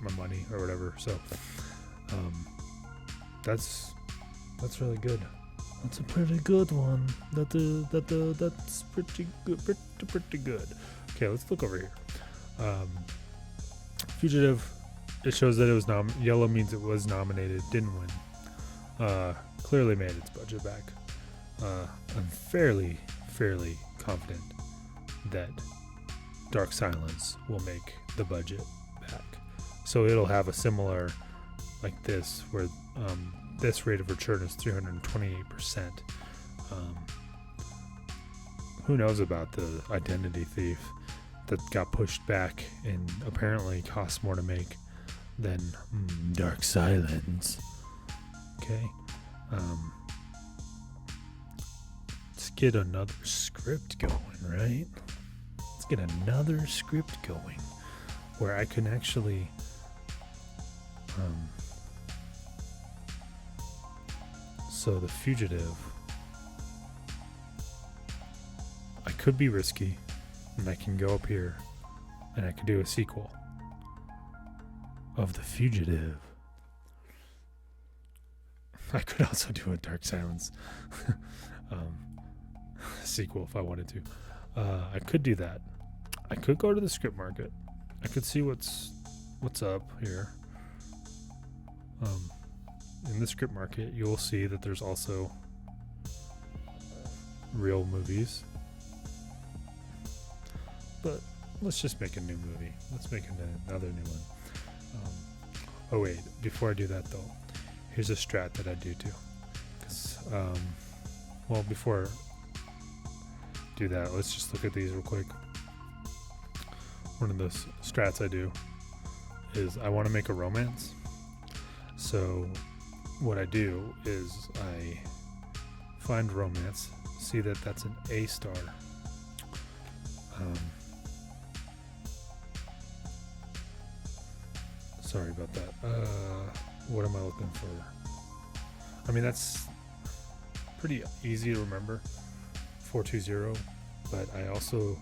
my money or whatever. So that's really good. That's a pretty good one. That's pretty good. Okay, let's look over here. Fugitive, it shows that it was yellow means it was nominated, didn't win. Clearly made its budget back. I'm fairly confident that Dark Silence will make the budget back. So it'll have a similar like this, where this rate of return is 328%. Who knows about the identity thief that got pushed back and apparently costs more to make than Dark Silence. Okay. Let's get another script going, right? Let's get another script going where I can actually so The Fugitive, I could be risky and I can go up here and I could do a sequel of The Fugitive. I could also do a Dark Silence sequel if I wanted to. I could do that. I could go to the script market. I could see what's up here. In the script market, you'll see that there's also real movies. But let's just make a new movie. Let's make another new one. Oh wait, before I do that though, here's a strat that I do too. Well, before I do that, let's just look at these real quick. One of the strats I do is I want to make a romance. So what I do is I find romance, see that that's an A star. Sorry about that. What am I looking for? I mean, that's pretty easy to remember, 420, but I also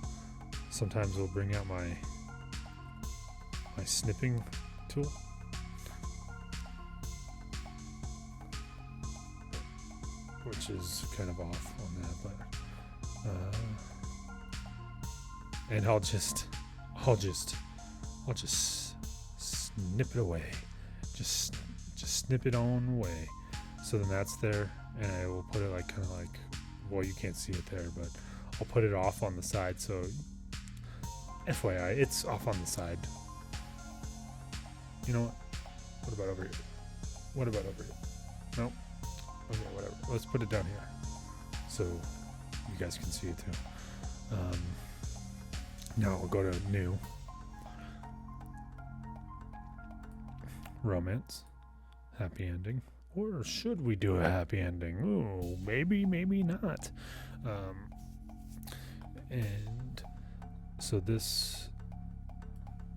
sometimes will bring out my snipping tool. Which is kind of off on that, but and I'll just snip it away, just snip it on away. So then that's there, and I will put it like kind of like, well, you can't see it there, but I'll put it off on the side. So FYI, it's off on the side. You know what? What about over here? What about over here? Nope. Okay, whatever. Let's put it down here so you guys can see it too. Now we'll go to new. Romance. Happy ending. Or should we do a happy ending? Ooh, maybe not. And so this,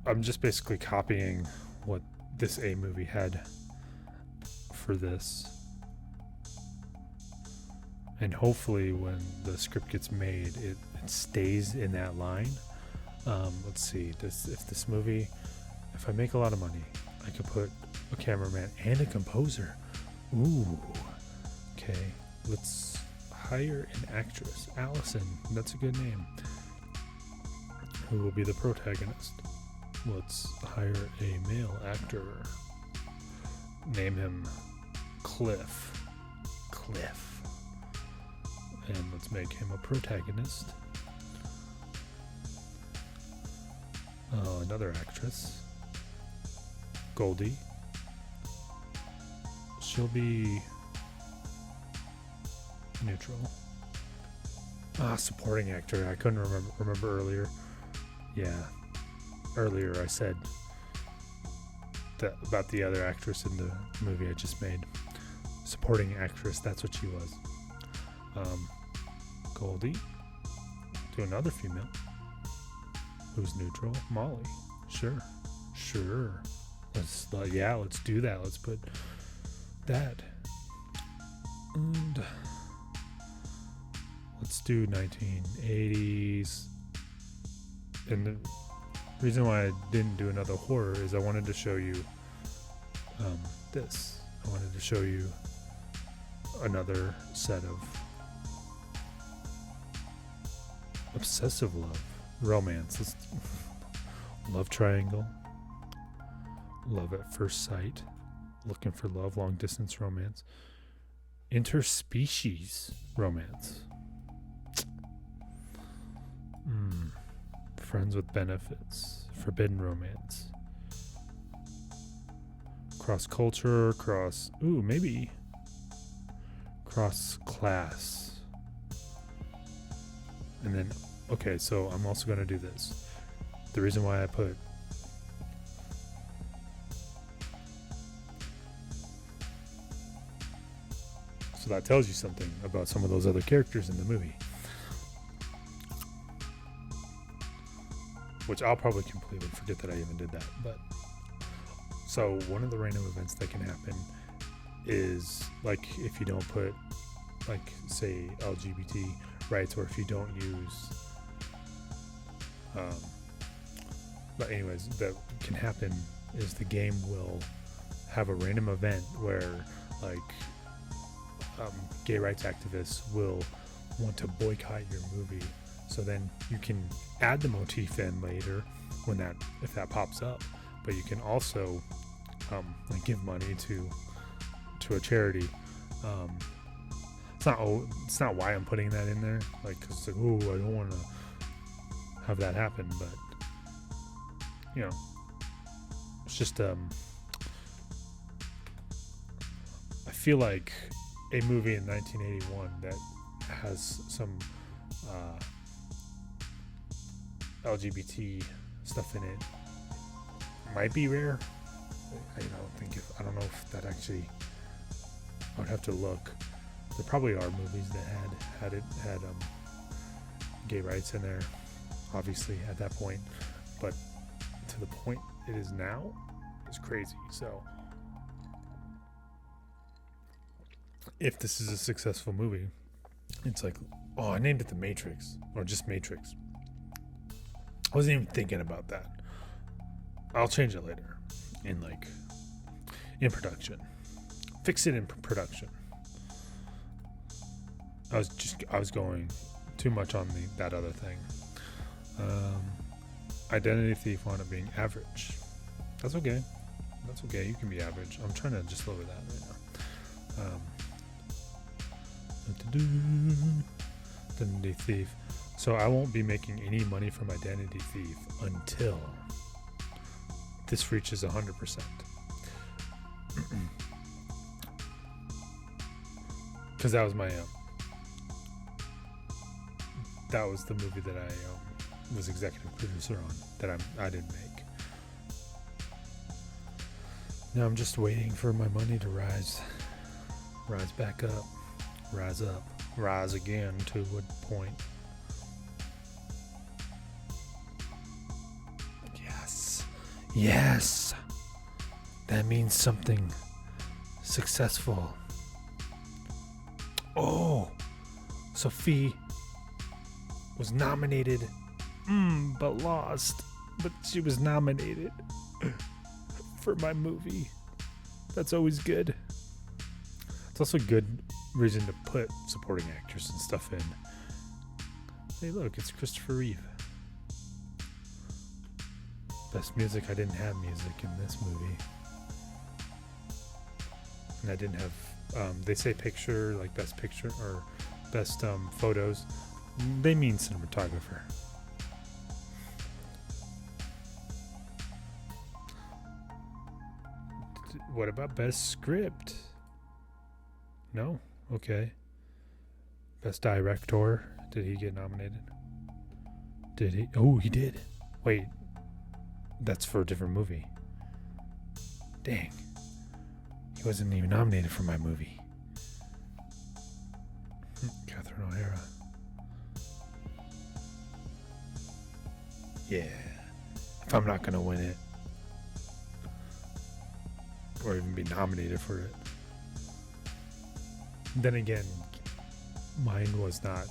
I'm just basically copying what this A movie had for this. And hopefully when the script gets made, it stays in that line. Let's see, if I make a lot of money, I could put a cameraman and a composer. Ooh, okay. Let's hire an actress, Allison. That's a good name. Who will be the protagonist? Let's hire a male actor. Name him Cliff. And let's make him a protagonist. Another actress, Goldie. She'll be neutral. Supporting actor. I couldn't remember earlier. Yeah, earlier I said that about the other actress in the movie I just made. Supporting actress. That's what she was. Goldie. Do another female. Who's neutral? Molly. Sure. Let's do that. Let's put that. And let's do 1980s. And the reason why I didn't do another horror is I wanted to show you this. I wanted to show you another set of obsessive love, romance, love triangle, love at first sight, looking for love, long distance romance, interspecies romance, friends with benefits, forbidden romance, cross culture, maybe cross class. And then, okay, so I'm also going to do this. The reason why I put So that tells you something about some of those other characters in the movie. Which I'll probably completely forget that I even did that. But so one of the random events that can happen is, like, if you don't put, like, say LGBT rights, or if you don't use but anyways, that can happen is the game will have a random event where, like, gay rights activists will want to boycott your movie. So then you can add the motif in later if that pops up. But you can also like give money to a charity. It's not why I'm putting that in there, like, because it's like, oh, I don't want to have that happen, but you know, it's just I feel like a movie in 1981 that has some LGBT stuff in it might be rare. I don't know if that actually, I would have to look. There probably are movies that had gay rights in there, obviously, at that point, but to the point it is now is crazy. So if this is a successful movie, it's like, oh, I named it The Matrix, or just Matrix. I wasn't even thinking about that. I'll change it later in production. Fix it in production. I was going too much on that other thing. Identity thief wound up being average. That's okay. You can be average. I'm trying to just lower that right now. Identity thief. So I won't be making any money from Identity Thief until this reaches 100%. Because that was that was the movie that I was executive producer on, that I didn't make. Now I'm just waiting for my money to rise back up, rise again to a point. Yes, that means something successful. Oh, Sophie was nominated, but lost. But she was nominated for my movie. That's always good. It's also a good reason to put supporting actors and stuff in. Hey, look, it's Christopher Reeve. Best music. I didn't have music in this movie, and I didn't have. They say picture, like best picture or best photos. They mean cinematographer. What about best script? No? Okay. Best director. Did he get nominated? Did he? Oh, he did. Wait. That's for a different movie. Dang. He wasn't even nominated for my movie. Catherine O'Hara. Yeah. If I'm not going to win it, or even be nominated for it. Then again, mine was not.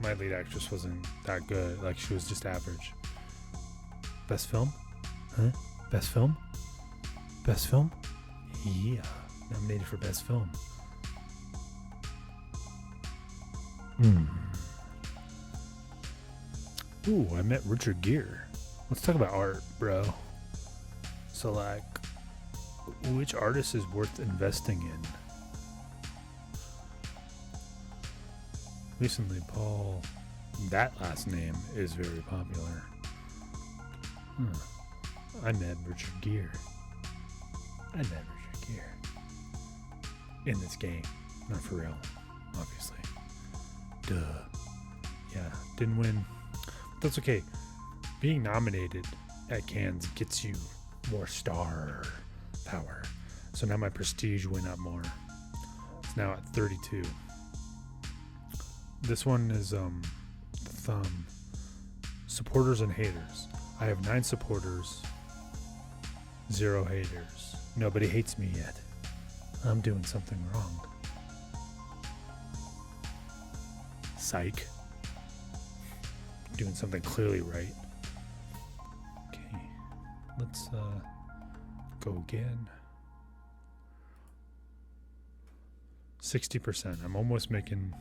My lead actress wasn't that good. Like, she was just average. Best film? Huh? Best film? Best film? Yeah. Nominated for best film. Ooh, I met Richard Gere. Let's talk about art, bro. So, like, which artist is worth investing in? Recently, Paul, that last name is very popular. I met Richard Gere. In this game. Not for real, obviously. Duh. Yeah, didn't win. That's okay. Being nominated at Cannes gets you more star power. So now my prestige went up more. It's now at 32. This one is thumb. Supporters and haters. I have 9 supporters, 0 haters. Nobody hates me yet. I'm doing something wrong. Psych. Doing something clearly right. Okay. Let's go again. 60%. I'm almost making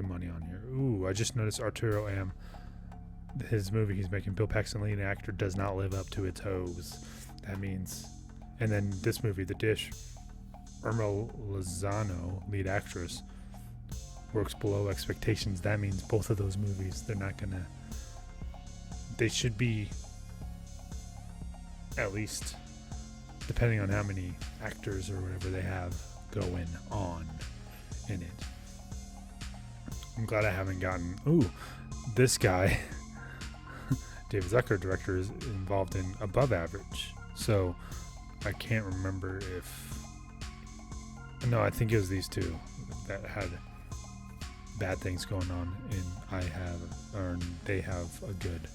money on here. Ooh, I just noticed Arturo Am, his movie he's making, Bill Paxton lead actor, does not live up to its hopes. That means, and then this movie, The Dish, Irma Lozano, lead actress, works below expectations. That means both of those movies, they should be, at least, depending on how many actors or whatever they have going on in it. I'm glad I haven't gotten, this guy, David Zucker, director, is involved in Above Average. So I can't remember I think it was these two that had bad things going on, and they have a good.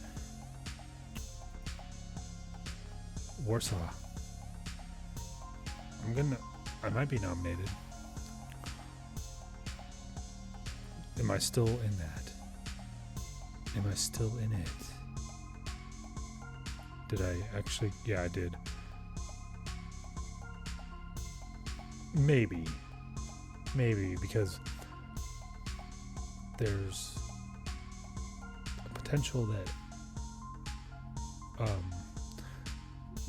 Warsaw. I might be nominated. Am I still in that? Am I still in it? Did I actually? Yeah, I did. Maybe, because there's a potential that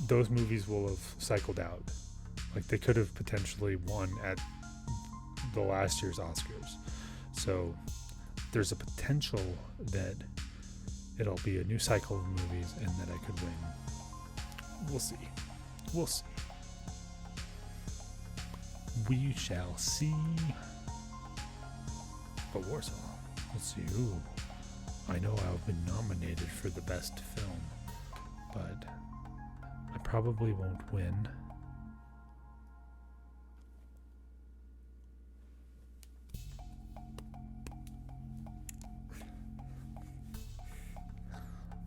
those movies will have cycled out. Like, they could have potentially won at the last year's Oscars. So there's a potential that it'll be a new cycle of movies and that I could win. We'll see. We shall see. But Warsaw, let's see. I know I've been nominated for the best film, but I probably won't win.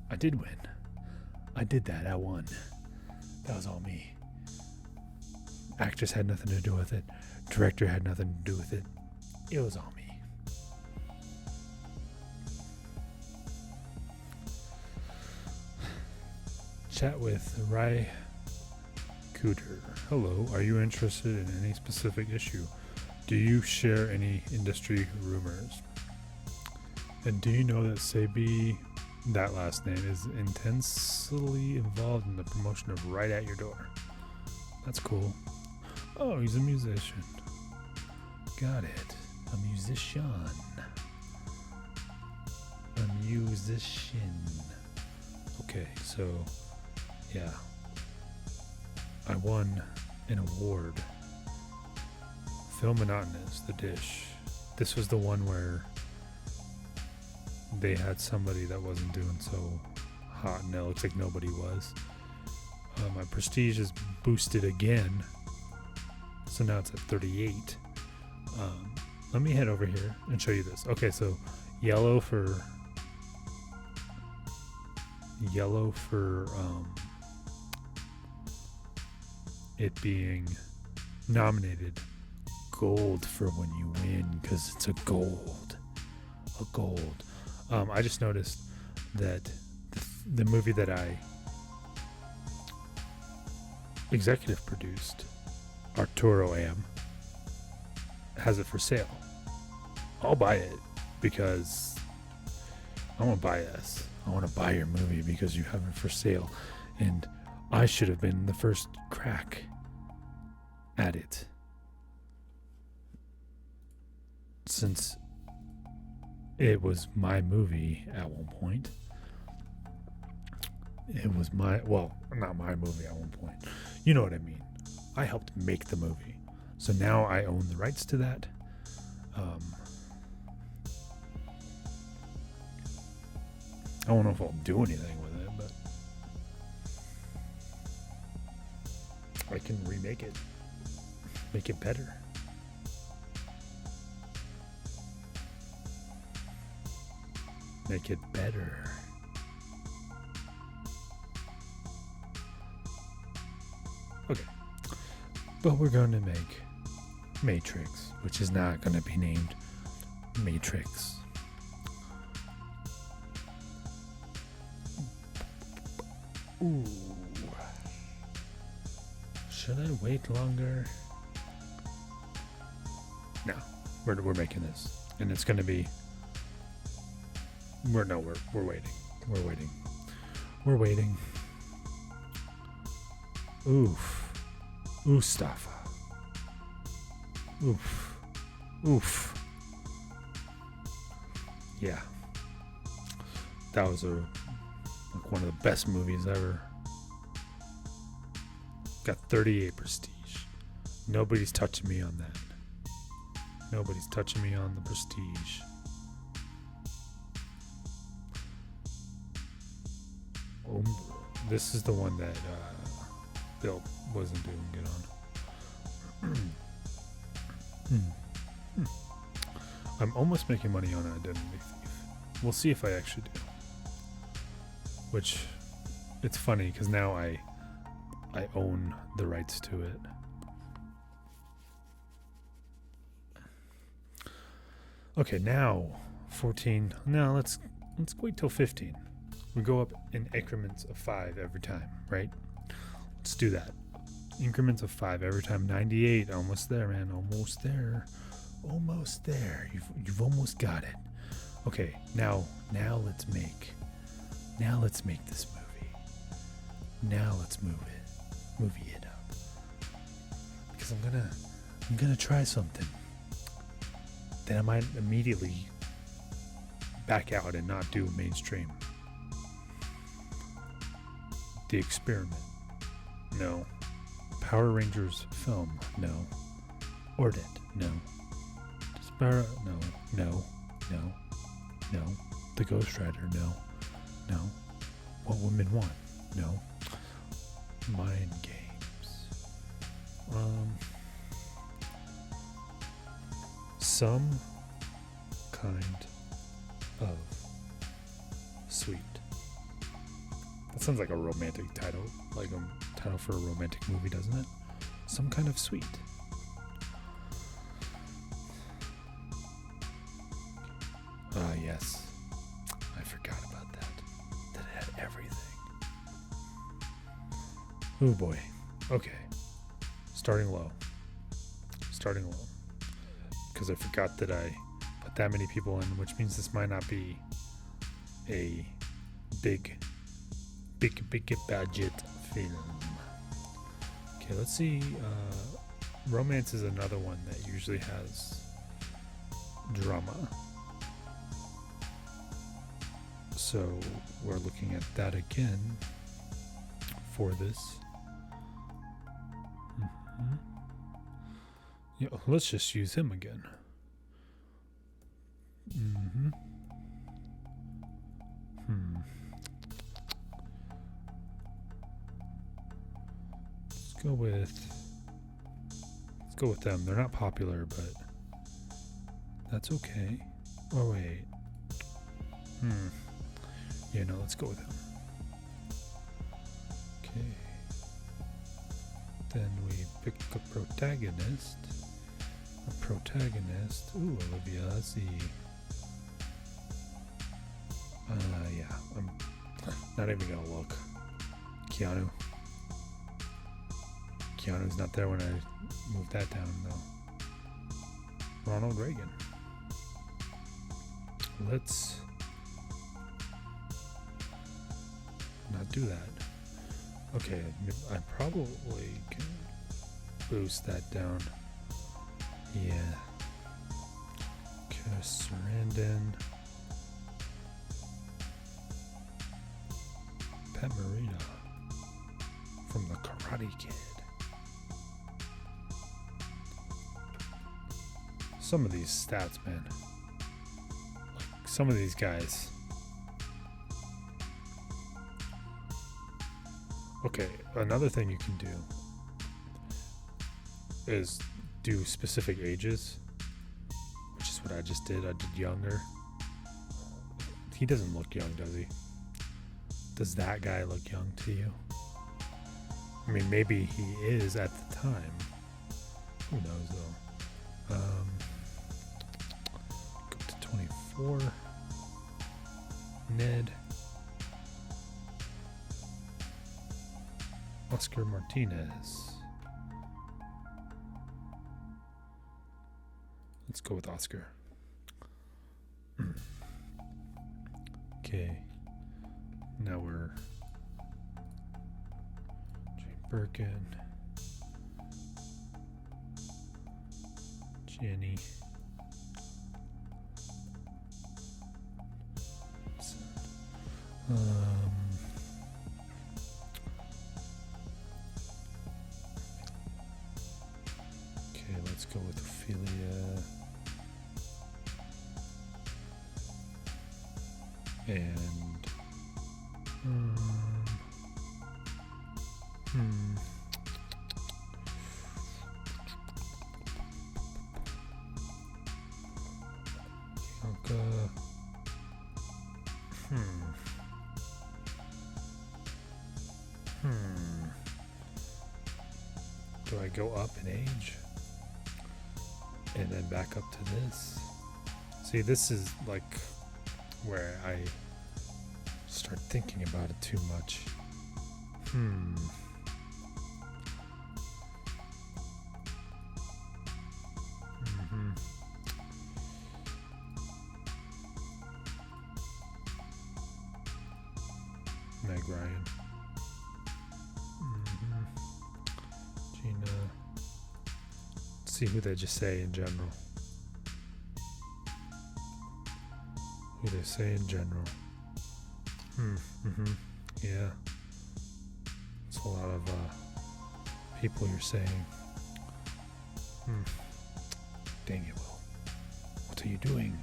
I did win. I did that. I won. That was all me. Actress had nothing to do with it. Director had nothing to do with it. It was all me. Chat with Rai Cooter. Hello, are you interested in any specific issue? Do you share any industry rumors? And do you know that Sebi, that last name, is intensely involved in the promotion of Right at Your Door? That's cool. Oh, he's a musician. Got it. A musician. Okay, so, yeah. I won an award. Film Monotonous, The Dish. This was the one where they had somebody that wasn't doing so hot, and it looks like nobody was. My prestige is boosted again, so now it's at 38. Let me head over here and show you this. Okay, so yellow for it being nominated, gold for when you win, because it's a gold. I just noticed that the movie that I executive produced, Arturo Am, has it for sale. I'll buy it because I want to buy this. I want to buy your movie because you have it for sale, and I should have been the first crack at it, since it was my movie at one point. It was not my movie at one point. You know what I mean. I helped make the movie, so now I own the rights to that. I don't know if I'll do anything with it, but I can remake it. Make it better. Make it better. Okay. But we're going to make Matrix, which is not going to be named Matrix. Ooh. Should I wait longer? No. We're making this. And it's going to be... We're waiting. We're waiting. Oof. Mustafa. Oof. Yeah. That was one of the best movies ever. Got 38 prestige. Nobody's touching me on that. Nobody's touching me on the prestige. This is the one that Bill wasn't doing good on. I'm almost making money on Identity Thief. We'll see if I actually do. Which, it's funny because now I own the rights to it. Okay, now 14. Now let's wait till 15. We go up in increments of 5 every time, right? Let's do that. Increments of 5 every time. 98, almost there, man. Almost there. You've almost got it. Okay, now let's make this movie. Now let's movie it up. Because I'm gonna try something. Then I might immediately back out and not do mainstream. The Experiment. No. Power Rangers film. No. Orbit. No. Dispara. No. The Ghost Rider. No. What Women Want. No. Mind Games. Some kind of sweet. That sounds like a romantic title, like a title for a romantic movie, doesn't it? Some kind of sweet. Yes. I forgot about that. That it had everything. Oh boy. Okay. Starting low. Because I forgot that I put that many people in, which means this might not be a big budget film. Okay, let's see. Romance is another one that usually has drama. So we're looking at that again for this. Yeah, let's just use him again. Let's go with them. They're not popular, but that's okay. Oh wait. Yeah, no, let's go with him. Okay. Then we pick a protagonist. Ooh, Olivia, let's see. Yeah, I'm not even gonna look. Keanu's not there when I moved that down, though. Ronald Reagan. Let's not do that. Okay, I probably can boost that down. Yeah. Chris Sarandon. Pat Morita from The Karate Kid. Some of these stats, man. Like some of these guys. Okay, another thing you can do is do specific ages, which is what I just did. I did younger. He doesn't look young, does he? Does that guy look young to you? I mean, maybe he is at the time. Who knows, though? Go to 24. Ned. Oscar Martinez. Let's go with Oscar. Okay. Now we're Jane Birkin. Jenny. Okay, let's go with Ophelia. And Bianca. Do I go up in age and then back up to this? See, this is like where I start thinking about it too much. Meg Ryan. Gina. Let's see who they just say in general. Who they say in general. Yeah. It's a lot of people you're saying. Dang it, Will. What are you doing?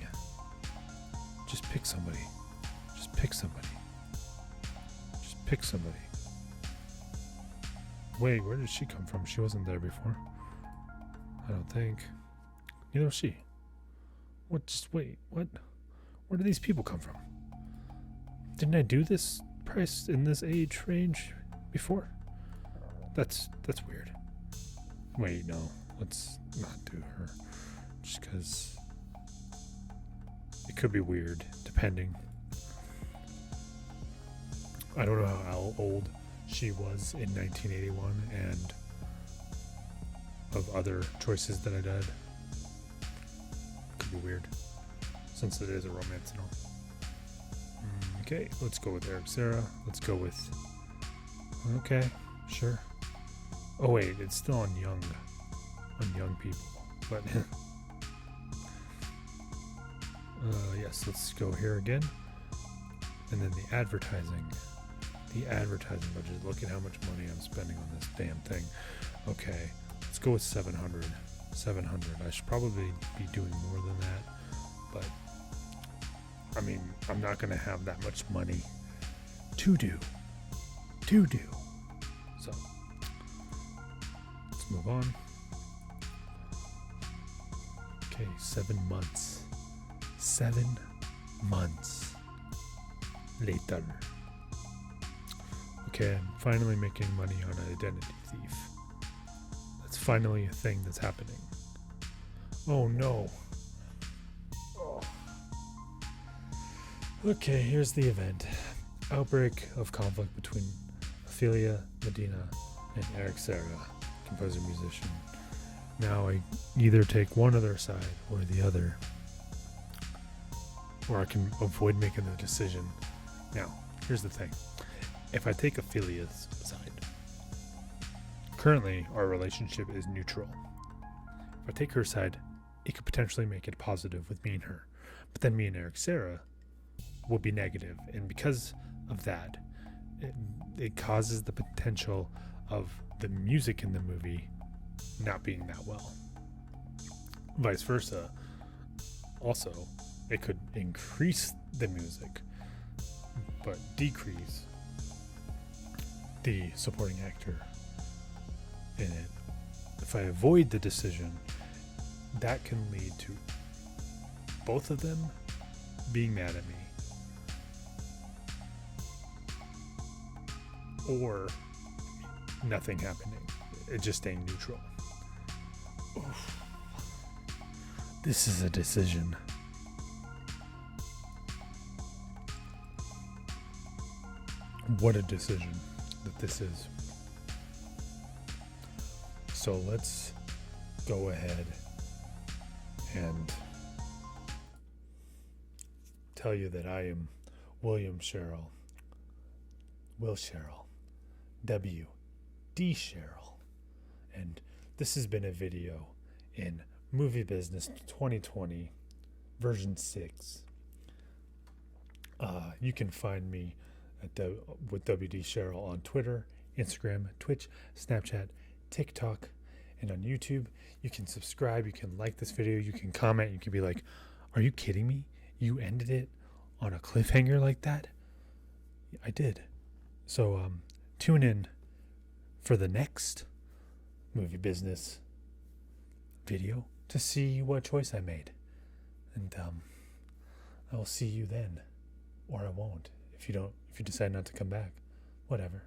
Just pick somebody. Just pick somebody. Just pick somebody. Wait, where did she come from? She wasn't there before. I don't think. Neither was she. What? Just wait. What? Where do these people come from? Didn't I do this price in this age range before? That's weird. Wait, no. Let's not do her. Just because it could be weird, depending. I don't know how old she was in 1981 and of other choices that I did. Could be weird, since it is a romance and all. Okay, let's go with Eric Serra. Let's go with... Okay, sure. Oh wait, it's still on young people. But yes, let's go here again. And then the advertising. The advertising budget. Look at how much money I'm spending on this damn thing. Okay, let's go with 700. 700. I should probably be doing more than that. But I mean, I'm not going to have that much money to do. So, let's move on. Okay, 7 months. 7 months later. Okay, I'm finally making money on an identity thief. That's finally a thing that's happening. Oh no. Okay, here's the event. Outbreak of conflict between Ophelia Medina and Eric Serra, composer musician. Now I either take one of their side or the other, or I can avoid making the decision. Now, here's the thing. If I take Ophelia's side, currently our relationship is neutral. If I take her side, it could potentially make it positive with me and her. But then me and Eric Serra will be negative, and because of that, it causes the potential of the music in the movie not being that well. Vice versa. Also, it could increase the music, but decrease the supporting actor in it, if I avoid the decision, that can lead to both of them being mad at me, or nothing happening, it just staying neutral. Oof. This is a decision. What a decision that this is. So let's go ahead and tell you that I am Wdsherrill, Wdsherrill, and this has been a video in Movie Business 2020 version 6. You can find me with Wdsherrill on Twitter, Instagram, Twitch, Snapchat, TikTok, and on YouTube. You can subscribe, you can like this video, you can comment, you can be like, are you kidding me? You ended it on a cliffhanger like that? I did. So tune in for the next Movie Business video to see what choice I made. And I will see you then. Or I won't. If you decide not to come back. Whatever.